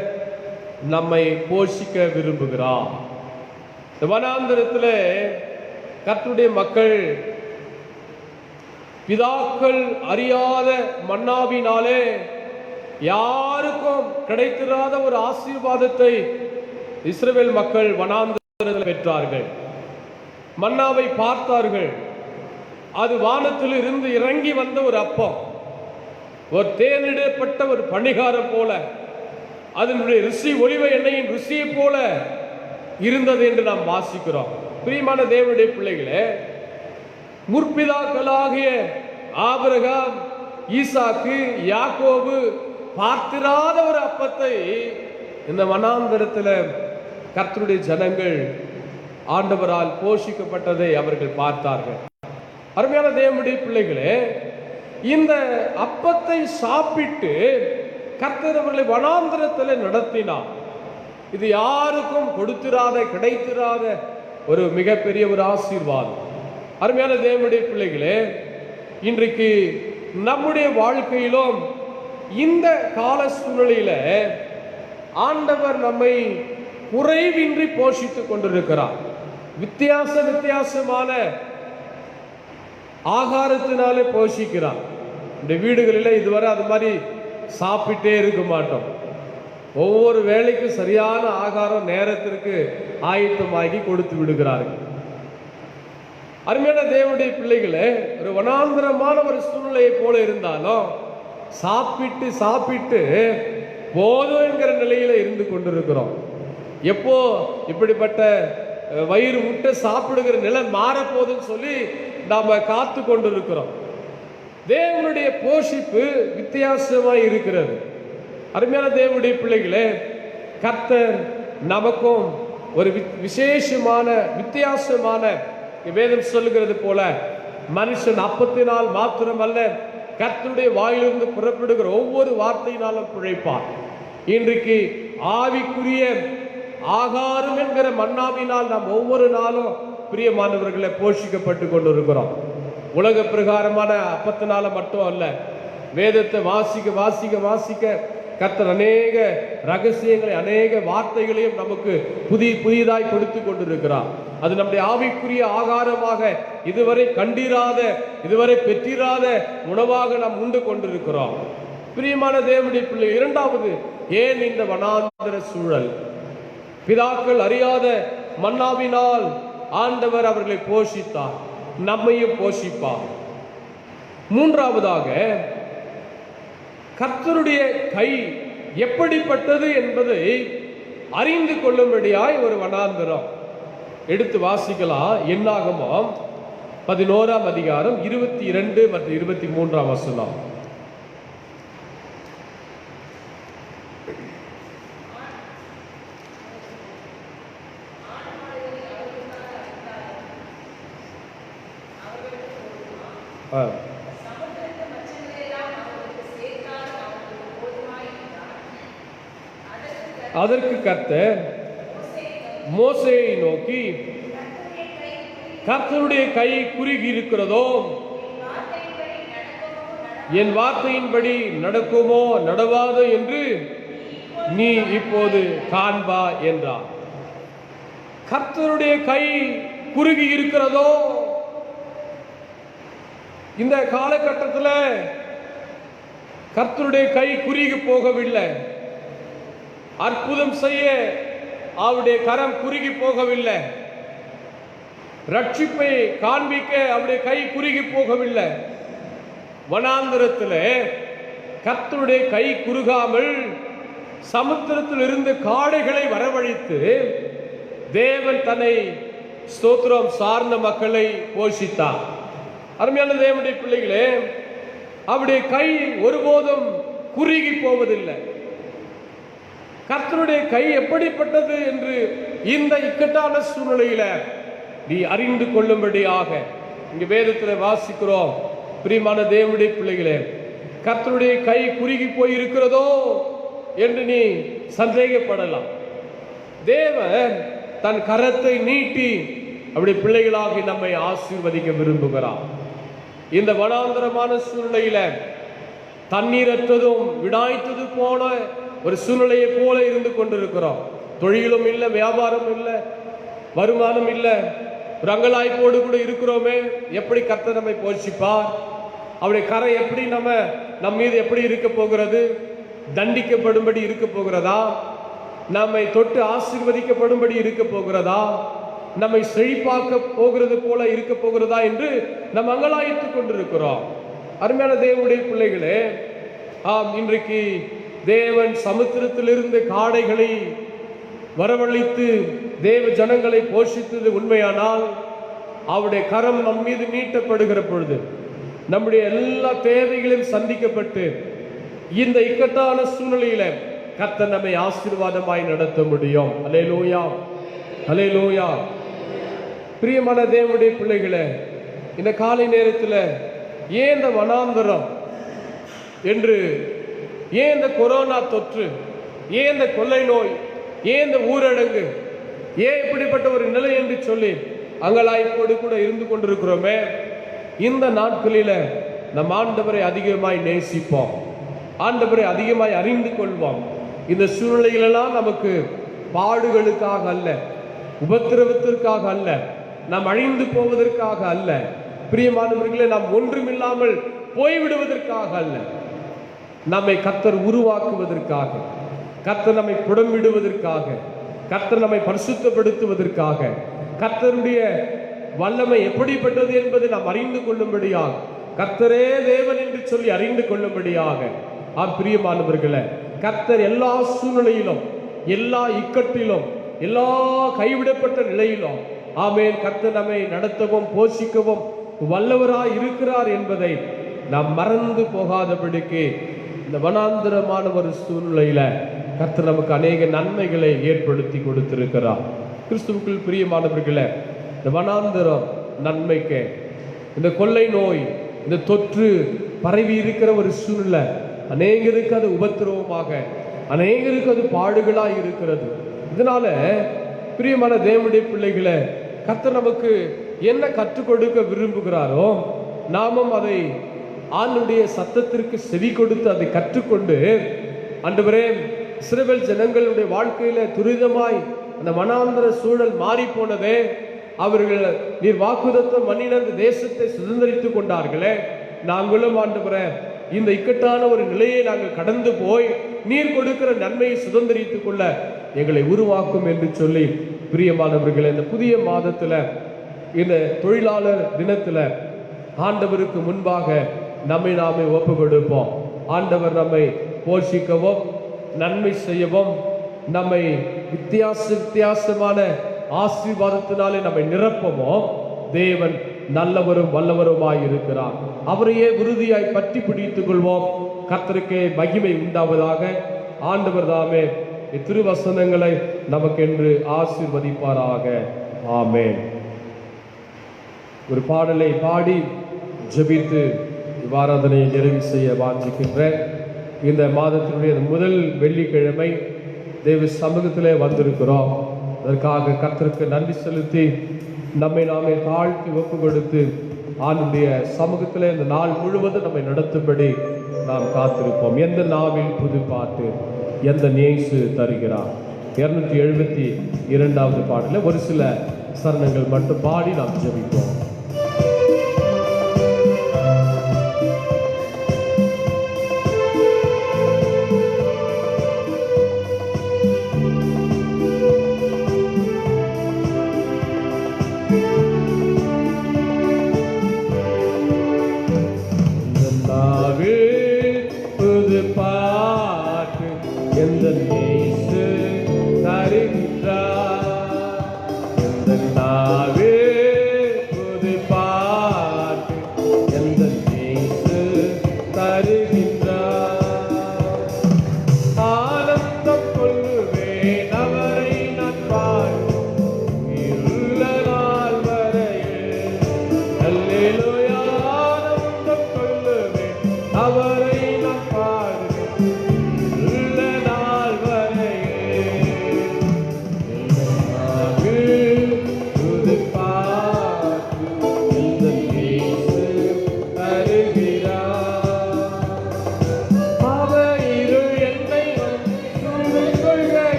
[SPEAKER 1] நம்மை போஷிக்க விரும்புகிறார். இந்த வனாந்தரத்தில் கர்த்தருடைய மக்கள் பிதாக்கள் அறியாத மன்னாவினாலே யாருக்கும் கிடைத்திராத ஒரு ஆசீர்வாதத்தை இஸ்ரவேல் மக்கள் வனாந்தரத்தில் பெற்றார்கள். மன்னாவை பார்த்தார்கள். அது வானத்தில் இருந்து இறங்கி வந்த ஒரு அப்பம், ஒரு தேனிடப்பட்ட ஒரு பணிகாரம் போல, அதனுடைய ருசி ஒலிவ எண்ணெயின் ருசியை போல இருந்தது என்று நாம் வாசிக்கிறோம். பிரியமான தேவனுடைய பிள்ளைகளே, முற்பிதாக்களாகிய ஆபிரகாம், ஈசாக்கு, யாக்கோபு பார்த்திராத ஒரு அப்பத்தை இந்த வனாந்தரத்தில் கர்த்தருடைய ஜனங்கள் ஆண்டவரால் போஷிக்கப்பட்டதை அவர்கள் பார்த்தார்கள். அருமையான தேவனுடைய பிள்ளைகளே, இந்த அப்பத்தை சாப்பிட்டு கர்த்தர் அவர்களை வனாந்தரத்தில் நடத்தினார். இது யாருக்கும் கொடுத்திராத, கிடைத்திராத ஒரு மிகப்பெரிய ஒரு ஆசீர்வாதம். அருமையான தேவனுடைய பிள்ளைகளே, இன்றைக்கு நம்முடைய வாழ்க்கையிலும் இந்த கால சூழ்நிலையில ஆண்டவர் நம்மை குறைவின்றி போஷித்துக் கொண்டிருக்கிறார். வித்தியாசமான ஆகாரத்தினாலே போஷிக்கிறார். இந்த வீடுகளில் இதுவரை அது மாதிரி சாப்பிட்டே இருக்க மாட்டோம். ஒவ்வொரு வேளைக்கும் சரியான ஆகாரம் நேரத்திற்கு ஆயத்தமாகி கொடுத்து விடுகிறார்கள். அருமையான தேவனுடைய பிள்ளைகளே, ஒரு வனாந்தரமான ஒரு சூழ்நிலையை போல இருந்தாலும் சாப்பிட்டு சாப்பிட்டு போதும் என்கிற நிலையில இருந்து கொண்டிருக்கிறோம். எப்போ இப்படிப்பட்ட வயிறு முட்டை சாப்பிடுகிற நிலை மாறப்போதுன்னு சொல்லி நாம காத்து கொண்டிருக்கிறோம். தேவனுடைய போஷிப்பு வித்தியாசமாய் இருக்கிறது. அருமையான தேவனுடைய பிள்ளைகளே, கர்த்தர் நமக்கும் ஒரு விசேஷமான வித்தியாசமான, வேதம் சொல்லுகிறது போல, மனுஷன் அப்பத்தினால் மாத்திரமல்ல கர்த்தருடைய வாயிலிருந்து புறப்படுகிற ஒவ்வொரு வார்த்தையினாலும் பிழைப்பார். இன்றைக்கு ஆவிக்குரிய ஆகாரம் என்கிற மன்னாவினால் நாம் ஒவ்வொரு நாளும் பிரியமானவர்களை போஷிக்கப்பட்டு கொண்டிருக்கிறோம். உலக பிரகாரமான அப்பத்தினால மட்டும் அல்ல, வேதத்தை வாசிக்க வாசிக்க வாசிக்க கர்த்தர் அநேக ரகசியங்களை, அநேக வார்த்தைகளையும் நமக்கு புதியதாய் கொடுத்து கொண்டிருக்கிறார். அது நம்முடைய ஆவிக்குரிய ஆகாரமாக இதுவரை கண்டிராத, இதுவரை பெற்றிராத உணவாக நாம் உண்டு கொண்டிருக்கிறோம். பிரியமான தேவனுடைய பிள்ளை, இரண்டாவது, ஏன் இந்த வனாந்தர சூழல்? பிதாக்கள் அறியாத மன்னாவினால் ஆண்டவர் அவர்களை போஷித்தார், நம்மையும் போஷிப்பார். மூன்றாவதாக, கர்த்தருடைய கை எப்படிப்பட்டது என்பதை அறிந்து கொள்ளும்படியாய் ஒரு வனாந்தரம். எடுத்து வாசிக்கலாம். என்னாகமம் 11ஆம் அதிகாரம் 22 மற்றும் 23ஆம் வசனம். அதற்கு கர்த்தர் மோசேயை நோக்கி, கர்த்தருடைய கை குறுகி இருக்கிறதோ, என் வார்த்தையின்படி நடக்குமோ நடவாதோ என்று நீ இப்போது காண்பா என்றார். கர்த்தருடைய கை குறுகி இருக்கிறதோ? இந்த காலகட்டத்தில் கர்த்தருடைய கை குறுகி போகவில்லை. அற்புதம் செய்ய அவருடைய கரம் குறுகி போகவில்லை. ரட்சிப்பை காண்பிக்க அவருடைய கை குறுகி போகவில்லை. வனாந்தரத்தில் கர்த்தருடைய கை குறுகாமல் சமுத்திரத்தில் இருந்து காடைகளை வரவழைத்து தேவன் தன்னை ஸ்தோத்திரம் சார்ந்த மக்களை போஷித்தார். அருமையான தேவனுடைய பிள்ளைகளே, அவருடைய கை ஒருபோதும் குறுகி போவதில்லை. கர்த்தருடைய கை எப்படிப்பட்டது என்று இந்த இக்கட்டான சூழ்நிலையில நீ அறிந்து கொள்ளும்படியாக இங்க வேதத்தில் வாசிக்கிறோம். பிரியமான தேவனுடைய பிள்ளைகளே, கர்த்தருடைய கை குறுகி போய் இருக்கிறதோ என்று நீ சந்தேகப்படலாம். தேவன் தன் கரத்தை நீட்டி அப்படி பிள்ளைகளாகி நம்மை ஆசீர்வதிக்க விரும்புகிறார். இந்த வனாந்தரமான சூழ்நிலையில தண்ணீரற்றதும் விடாய்த்தது போன ஒரு சூழ்நிலையை போல இருந்து கொண்டிருக்கிறோம். தொழிலும் இல்லை, வியாபாரம் இல்லை, வருமானம் இல்லை, ஒரு அங்கலாய்ப்போடு கூட இருக்கிறோமே. எப்படி கர்த்தர் நம்மை போஷிப்பார்? அவருடைய கரை எப்படி நம் மீது எப்படி இருக்க போகிறது? தண்டிக்கப்படும்படி இருக்க போகிறதா? நம்மை தொட்டு ஆசீர்வதிக்கப்படும்படி இருக்க போகிறதா? நம்மை செழிப்பாக்க போகிறது போல இருக்க போகிறதா என்று நாம் அங்கலாய்த்துக் கொண்டிருக்கிறோம். அருமையான தேவனுடைய பிள்ளைகளே, இன்றைக்கு தேவன் சமுத்திரத்திலிருந்து காடைகளை வரவழைத்து தேவ ஜனங்களை போஷித்தது உண்மையானால், அவருடைய கரம் நம் மீது நீட்டப்படுகிற பொழுது நம்முடைய எல்லா தேவைகளையும் சந்திக்கப்பட்டு இந்த இக்கட்டான சூழ்நிலையில கர்த்தர் நம்மை ஆசீர்வாதமாய் நடத்த முடியும். அல்லேலூயா, அல்லேலூயா. பிரியமான தேவனுடைய பிள்ளைகளே, இந்த காலை நேரத்தில் ஏன் இந்த வனாந்தரம் என்று, ஏன் இந்த கொரோனா தொற்று, ஏன் இந்த கொள்ளை நோய், ஏன் இந்த ஊரடங்கு, ஏன் இப்படிப்பட்ட ஒரு நிலை என்று சொல்லி அங்கலாய்ப்போடு கூட இருந்து கொண்டிருக்கிறோமே, இந்த நாட்களில் நம் ஆண்டவரை அதிகமாய் நேசிப்போம், ஆண்டவரை அதிகமாய் அறிந்து கொள்வோம். இந்த சூழ்நிலைகளெல்லாம் நமக்கு பாடுகளுக்காக அல்ல, உபத்திரவத்திற்காக அல்ல, நாம் அழிந்து போவதற்காக அல்ல, பிரியமானவர்களே, நாம் ஒன்றுமில்லாமல் போய்விடுவதற்காக அல்ல, நம்மை கர்த்தர் உருவாக்குவதற்காக, கர்த்தர் நம்மை புடமிடுவதற்காக, கர்த்தர் நம்மை பரிசுத்தப்படுத்துவதற்காக, கர்த்தருடைய வல்லமை எப்படிப்பட்டது என்பதை நாம் அறிந்து கொள்ளும்படியாக, கர்த்தரே தேவன் என்று சொல்லி அறிந்து கொள்ளும்படியாக. பிரியமானவர்களே, கர்த்தர் எல்லா சூழ்நிலையிலும், எல்லா இக்கட்டிலும், எல்லா கைவிடப்பட்ட நிலையிலும் ஆமென், கர்த்தர் நம்மை நடத்தவும் போஷிக்கவும் வல்லவராய் இருக்கிறார் என்பதை நாம் மறந்து போகாதபடிக்கு இந்த வனாந்தரமான ஒரு சூழ்நிலையில கர்த்தர் நமக்கு அநேக நன்மைகளை ஏற்படுத்தி கொடுத்திருக்கிறார். கிறிஸ்துவுக்குள் பிரியமானவர்களே, இந்த வனாந்தரம் நன்மைக்கு, இந்த கொள்ளை நோய், இந்த தொற்று பரவி இருக்கிற ஒரு சூழ்நிலை அநேகருக்கு அது உபத்திரவமாக, அநேகருக்கு அது பாடுகளாய் இருக்கிறது. இதனால பிரியமான தேவனுடைய பிள்ளைகளை, கர்த்தர் நமக்கு என்ன கற்றுக் கொடுக்க விரும்புகிறாரோ நாமும் அதை ஆண்டவருடைய சத்தத்திற்கு செவி கொடுத்து அதை கற்றுக்கொண்டு, ஆண்டவரே, இஸ்ரவேல் ஜனங்களுடைய வாழ்க்கையில துரிதமாய் அந்த வனாந்தர சூழல் மாறி போனதே, அவர்கள் நீர் வாக்குதத்தம் பண்ணின அந்த தேசத்தை சுதந்திரித்துக் கொண்டார்களே, நாங்களும் ஆண்டவரே இந்த இக்கட்டான ஒரு நிலையை நாங்கள் கடந்து போய் நீர் கொடுக்கிற நன்மையை சுதந்திரித்துக் கொள்ள எங்களை உருவாக்கும் என்று சொல்லி, பிரியமானவர்களே, இந்த புதிய மாதத்துல, இந்த தொழிலாளர் தினத்துல ஆண்டவருக்கு முன்பாக நம்மை நாமே ஒப்பு கொடுப்போம். ஆண்டவர் நம்மை போஷிக்கவும் நன்மை செய்யவும், நம்மை வித்தியாசமான ஆசீர்வாதத்தினாலே நம்மை நிரப்பவும் தேவன் நல்லவரும் வல்லவருமாய் இருக்கிறார். அவரையே உறுதியாய் பற்றி பிடித்துக் கொள்வோம். கர்த்தருக்கே மகிமை உண்டாவதாக. ஆண்டவர் தாமே திருவசனங்களை நமக்கென்று ஆசீர்வதிப்பாராக. ஆமென். ஒரு பாடலை பாடி ஜெபித்து ஆராதனையை நிறைவு செய்ய வாஞ்சிக்கின்ற இந்த மாதத்தினுடைய முதல் வெள்ளிக்கிழமை தேவ சமூகத்திலே வந்திருக்கிறோம். அதற்காக கர்த்தருக்கு நன்றி செலுத்தி நம்மை நாமே தாழ்த்தி ஒப்பு கொடுத்து ஆண்டுடைய சமூகத்திலே இந்த நாள் முழுவதும் நம்மை நடத்தும்படி நாம் காத்திருப்போம். எந்த நாவில் புது பாட்டு, எந்த நேசு தருகிறார். 272வது பாடல ஒரு சில சரணங்கள் மட்டும் பாடி நாம் ஜெபிப்போம்.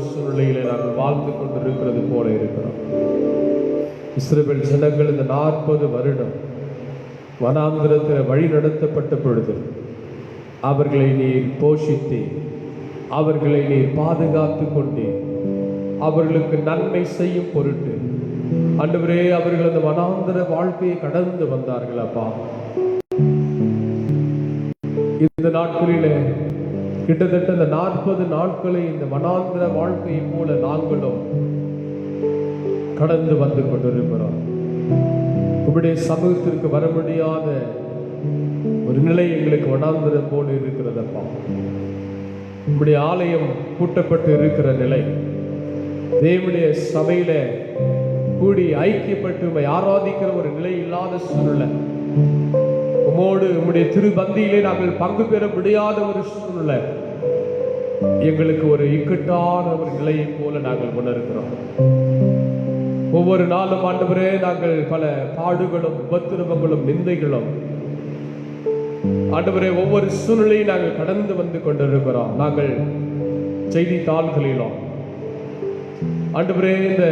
[SPEAKER 1] சூழ்நிலையிலே நாங்கள் வாழ்ந்து கொண்டிருக்கிறது போல இருக்கிறோம். இஸ்ரவேல் ஜனங்கள் இந்த 40 வருடம் வனாந்திரத்தில் வழி நடத்தப்பட்ட பொழுது அவர்களை நீர் போஷித்து, அவர்களை நீர் பாதுகாத்து கொண்டு, அவர்களுக்கு நன்மை செய்யும் பொருட்டு ஆண்டவரே அவர்கள் அந்த வனாந்திர வாழ்க்கையை கடந்து வந்தார்கள். அப்பா, இந்த நாட்களிலே கிட்டத்தட்ட இந்த 40 நாட்களை இந்த வனாந்திர வாழ்க்கையை போல நாங்களும் கடந்து வந்து கொண்டிருக்கிறோம். உங்களுடைய சமூகத்திற்கு வர முடியாத ஒரு நிலை எங்களுக்கு வனாந்திரம் போல இருக்கிறதப்பா. உங்களுடைய ஆலயம் பூட்டப்பட்டு இருக்கிற நிலை, தேவனுடைய சபையில கூடி ஐக்கியப்பட்டு உம்மை ஆராதிக்கிற ஒரு நிலை இல்லாத சூழ்நிலை, உம்மோடு உம்முடைய திருபந்தியிலே நாங்கள் பங்கு பெற முடியாத ஒரு சூழ்நிலை எங்களுக்கு ஒரு இக்கட்டான ஒரு நிலையை போல நாங்கள் உணர்கிறோம். ஒவ்வொரு நாளும் ஆண்டவரே நாங்கள் பல பாடுகளும் உபத்திரவங்களும் நிந்தைகளும் ஆண்டவரே ஒவ்வொரு சூழ்நிலையும் நாங்கள் கடந்து வந்து கொண்டிருக்கிறோம். நாங்கள் செய்தித்தாள்களிலும் ஆண்டவரே இந்த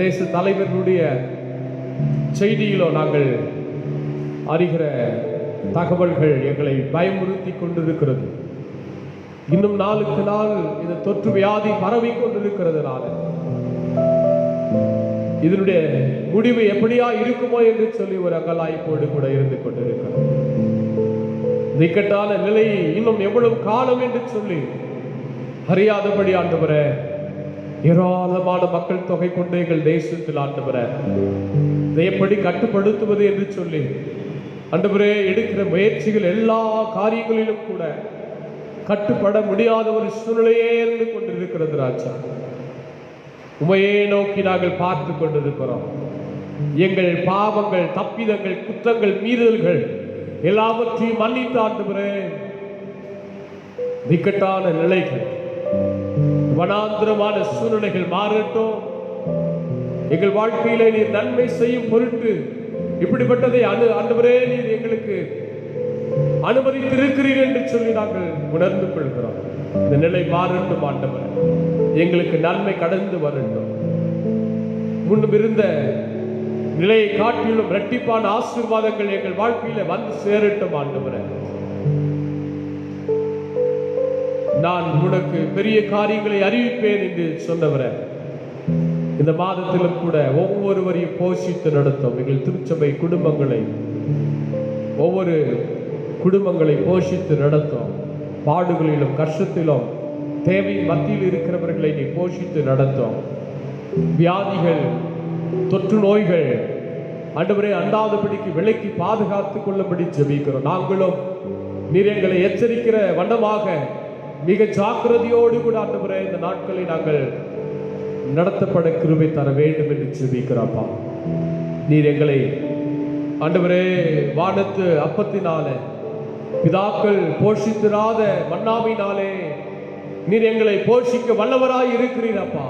[SPEAKER 1] தேச தலைவர்களுடைய செய்தியிலோ நாங்கள் அறிகிற தகவல்கள் எங்களை பயமுறுத்தி கொண்டிருக்கிறது. இன்னும் நாளுக்கு நாள் இந்த தொற்று வியாதி பரவி கொண்டிருக்கிறதுனால இதனுடைய முடிவு எப்படியா இருக்குமோ என்று சொல்லி ஒரு அங்கலாய்ப்போடு கூட இருந்து கொண்டிருக்கிறது. இக்கட்டான நிலை இன்னும் எவ்வளவு காலம் என்று சொல்லி அறியாதபடி ஆண்டவரே ஏராளமான மக்கள் தொகை கொண்ட எங்கள் தேசத்தில் ஆண்டவரே இதை எப்படி கட்டுப்படுத்துவது என்று சொல்லி ஆண்டவரே எடுக்கிற முயற்சிகள் எல்லா காரியங்களிலும் கூட கட்டுப்பட முடியாத ஒரு சூழ்நிலையே இருந்து கொண்டிருக்கிறது. ராஜா, உமையே நோக்கி நாங்கள் பார்த்து கொண்டிருக்கிறோம். எங்கள் பாவங்கள், தப்பிதங்கள், குற்றங்கள், மீறல்கள் எல்லாவற்றையும் மன்னித்து ஆண்டவரே இக்கட்டான நிலைகள், வனாந்திரமான சூழ்நிலைகள் மாறட்டும். எங்கள் வாழ்க்கையிலே நீர் நன்மை செய்யும் பொருட்டு இப்படிப்பட்டதை ஆண்டவரே நீர் எங்களுக்கு அனுமதித்திருக்கிறீர் என்று சொல்லி நாங்கள் உணர்ந்து கொள்கிறோம். இந்த நிலை மாறட்டும் ஆண்டவரே, எங்களுக்கு நன்மை கடந்து வரட்டும். முன்னும் இருந்த நிலையை காட்டிலும் இரட்டிப்பான ஆசீர்வாதங்கள் எங்கள் வாழ்க்கையில வந்து சேரட்டும் ஆண்டவரே. நான் உனக்கு பெரிய காரியங்களை அறிவிப்பேன் என்று சொன்னவரே, இந்த மாதத்திலும் கூட ஒவ்வொருவரையும் போஷித்து நடத்தும். எங்கள் திருச்சபை குடும்பங்களை, ஒவ்வொரு குடும்பங்களை போஷித்து நடத்தும். பாடுகளிலும் கஷ்டத்திலும் தேவையின் மத்தியில் இருக்கிறவர்களை நீ போஷித்து நடத்தும். வியாதிகள், தொற்று நோய்கள் ஆண்டவரே அண்டாதபடிக்கு விலக்கி பாதுகாத்துக் கொள்ளபடி ஜெபிக்கிறோம். நாங்களும் நீர் எங்களை எச்சரிக்கிற வண்ணமாக மிக ஜாக்கிரதையோடு கூட ஆண்டவரே இந்த நாட்களை நாங்கள் நடத்தப்பட கிருபை தர வேண்டும் என்று ஜெபிக்கிறோம்ப்பா. நீர் எங்களை ஆண்டவரே வானத்து அப்பத்தினாலே, பிதாக்கள் போஷித்திராத மன்னாவினாலே நீர் எங்களை போஷிக்க வல்லவராய் இருக்கிறீரப்பா.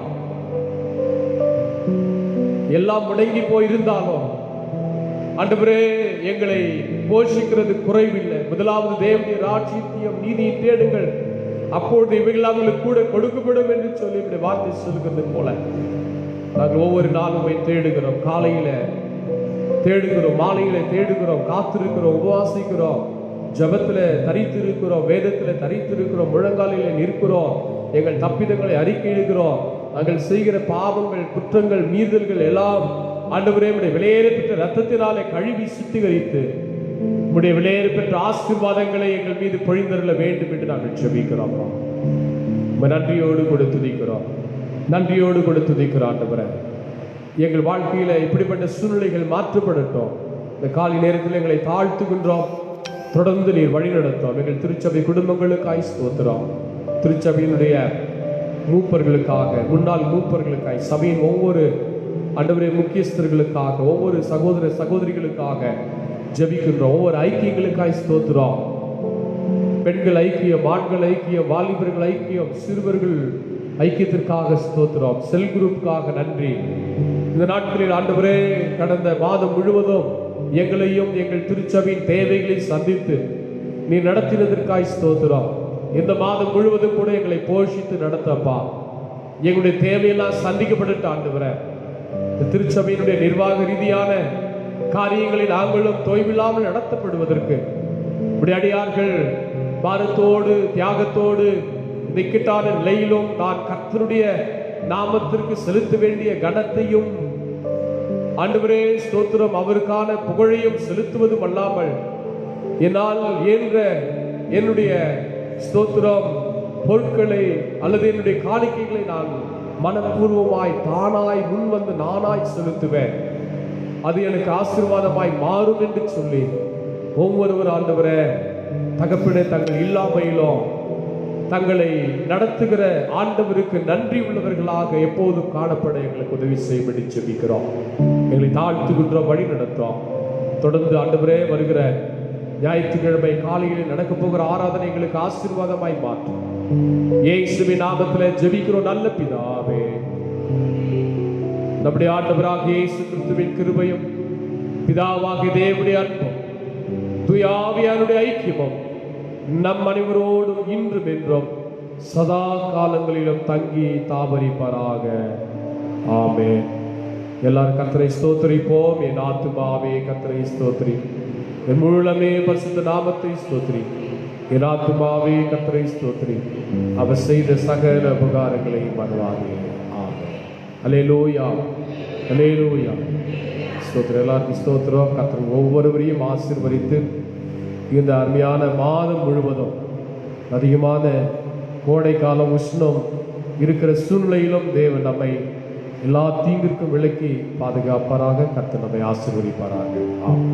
[SPEAKER 1] எல்லாம் முடங்கி போயிருந்தாலும் ஆண்டவரே எங்களை போஷிக்கிறது குறைவில்லை. முதலாவது தேவனுடைய ராஜ்யத்தையும் நீதியை தேடுங்கள், அப்பொழுது இவைகள் அவங்களுக்கு கூட கொடுக்கப்படும் என்று சொல்லி இப்படி வார்த்தை சொல்கிறது போல நாங்கள் ஒவ்வொரு நாளும் தேடுகிறோம். காலையில தேடுகிறோம், மாலையில தேடுகிறோம், காத்திருக்கிறோம், உபவாசிக்கிறோம், ஜபத்துல தரித்திருக்கிறோம், வேதத்துல தரித்திருக்கிறோம், முழங்காலில நிற்கிறோம், எங்கள் தப்பிதங்களை அறிக்கையிடுகிறோம். நாங்கள் செய்கிற பாவங்கள், குற்றங்கள், மீறல்கள் எல்லாம் ஆண்டவரே உடைய விலையேற பெற்ற ரத்தத்தினாலே கழுவி சுத்திகரித்து உடைய விலையேற பெற்ற ஆசீர்வாதங்களை எங்கள் மீது பொழிந்தருள வேண்டும் என்று நாங்கள் ஜெபிக்கிறோம். நன்றியோடு கூட துதிக்கிறோம், நன்றியோடு கூட துதிக்கிறோம். ஆண்டவரே எங்கள் வாழ்க்கையில இப்படிப்பட்ட சூழ்நிலைகள் மாற்றப்படட்டும். இந்த காலை நேரத்தில் எங்களை தாழ்த்துகின்றோம். தொடர்ந்து நீர் வழி நடத்தும். எங்கள் திருச்சபை குடும்பங்களுக்காய் ஸ்தோத்திரம். திருச்சபையினுடைய மூப்பர்களுக்காக, முன்னாள் மூப்பர்களுக்காய், சபையின் ஒவ்வொரு ஆண்டவரே முக்கியஸ்தர்களுக்காக, ஒவ்வொரு சகோதர சகோதரிகளுக்காக ஜெபிக்கின்றோம். ஒவ்வொரு ஐக்கியங்களுக்காய் ஸ்தோத்திரம். பெண்கள் ஐக்கியம், ஆண்கள் ஐக்கியம், வாலிபர்கள் ஐக்கியம், சிறுவர்கள் ஐக்கியத்திற்காக ஸ்தோத்திரம். செல் குரூப்புக்காக நன்றி. இந்த நாட்களில் ஆண்டவரே கடந்த மாதம் முழுவதும் எங்களையும் எங்கள் திருச்சபையின் தேவைகளை சந்தித்து நீ நடத்தினதற்காய் ஸ்தோத்திரம். இந்த மாதம் முழுவதும் கூட எங்களை போஷித்து நடத்தப்பா. எங்களுடைய தேவையெல்லாம் சந்திக்கப்பட்டு ஆண்டவரே, இந்த திருச்சபையினுடைய நிர்வாக ரீதியான காரியங்களை நாங்களும் தொய்வில்லாமல் நடத்தப்படுவதற்கு உடைய அடியார்கள் பாரத்தோடு தியாகத்தோடு இந்த இக்கட்டான நிலையிலும் நான் கர்த்தருடைய நாமத்திற்கு செலுத்த வேண்டிய கனத்தையும் ஆண்டவரே ஸ்தோத்திரம், அவருக்கான புகழையும் செலுத்துவதும் அல்லாமல் என்னால் இயன்ற என்னுடைய ஸ்தோத்திரம் பொருட்களை அல்லது என்னுடைய காணிக்கைகளை நான் மனப்பூர்வமாய் தானாய் முன் வந்து நானாய் செலுத்துவேன். அது எனக்கு ஆசீர்வாதமாய் மாறும் என்று சொல்லி ஒவ்வொருவர் ஆண்டவரே தகப்பனே தங்கள் இல்லாமையிலும் தங்களை நடத்துகிற ஆண்டவருக்கு நன்றி உள்ளவர்களாக எப்போதும் காணப்பட எங்களுக்கு உதவி செய்யும்படி ஜெபிக்கிறோம். எங்களை தாழ்த்துகின்ற வழி நடத்தும். தொடர்ந்து ஆண்டவரே வருகிற ஞாயிற்றுக்கிழமை காலையில் நடக்க போகிற ஆராதனைகளுக்கு ஆசீர்வாதமாய் மாற்றும். இயேசுவின் நாமத்திலே ஜெபிக்கிறோம் நல்ல பிதாவே. நம்முடைய ஆண்டவராகிய இயேசு கிறிஸ்துவின் கிருபையும் பிதாவாகிய தேவனுடைய அன்பும் தூய ஆவியானுடைய ஐக்கியமும் நம் அனைவரோடும் இன்றும் என்றும் சதா காலங்களிலும் தங்கி தாபரிப்பாராக. ஆமென். எல்லாரும் கர்த்தரை ஸ்தோத்திரிப்போம். என் ஆத்துமாவே கர்த்தரை ஸ்தோத்திரி, என் முழுமே பரிசுத்த நாமத்தை ஸ்தோத்திரி. என் ஆத்துமாவே கர்த்தரை ஸ்தோத்திரி, அவர் செய்த சகல உபகாரங்களை மறவாதே. ஆமென். அல்லேலூயா, அல்லேலூயா. ஸ்தோத்திரம். எல்லாருக்கும் ஸ்தோத்திரம். கர்த்தர் ஒவ்வொருவரையும் ஆசீர்வதித்து இந்த அருமையான மாதம் முழுவதும் அதிகமான கோடை காலம் உஷ்ணம் இருக்கிற சூழ்நிலையிலும் தேவன் நம்மை எல்லா தீங்கிற்கும் விலக்கி பாதுகாப்பாராக. கர்த்தர் நம்மை ஆசீர்வதிப்பாராக. ஆமென்.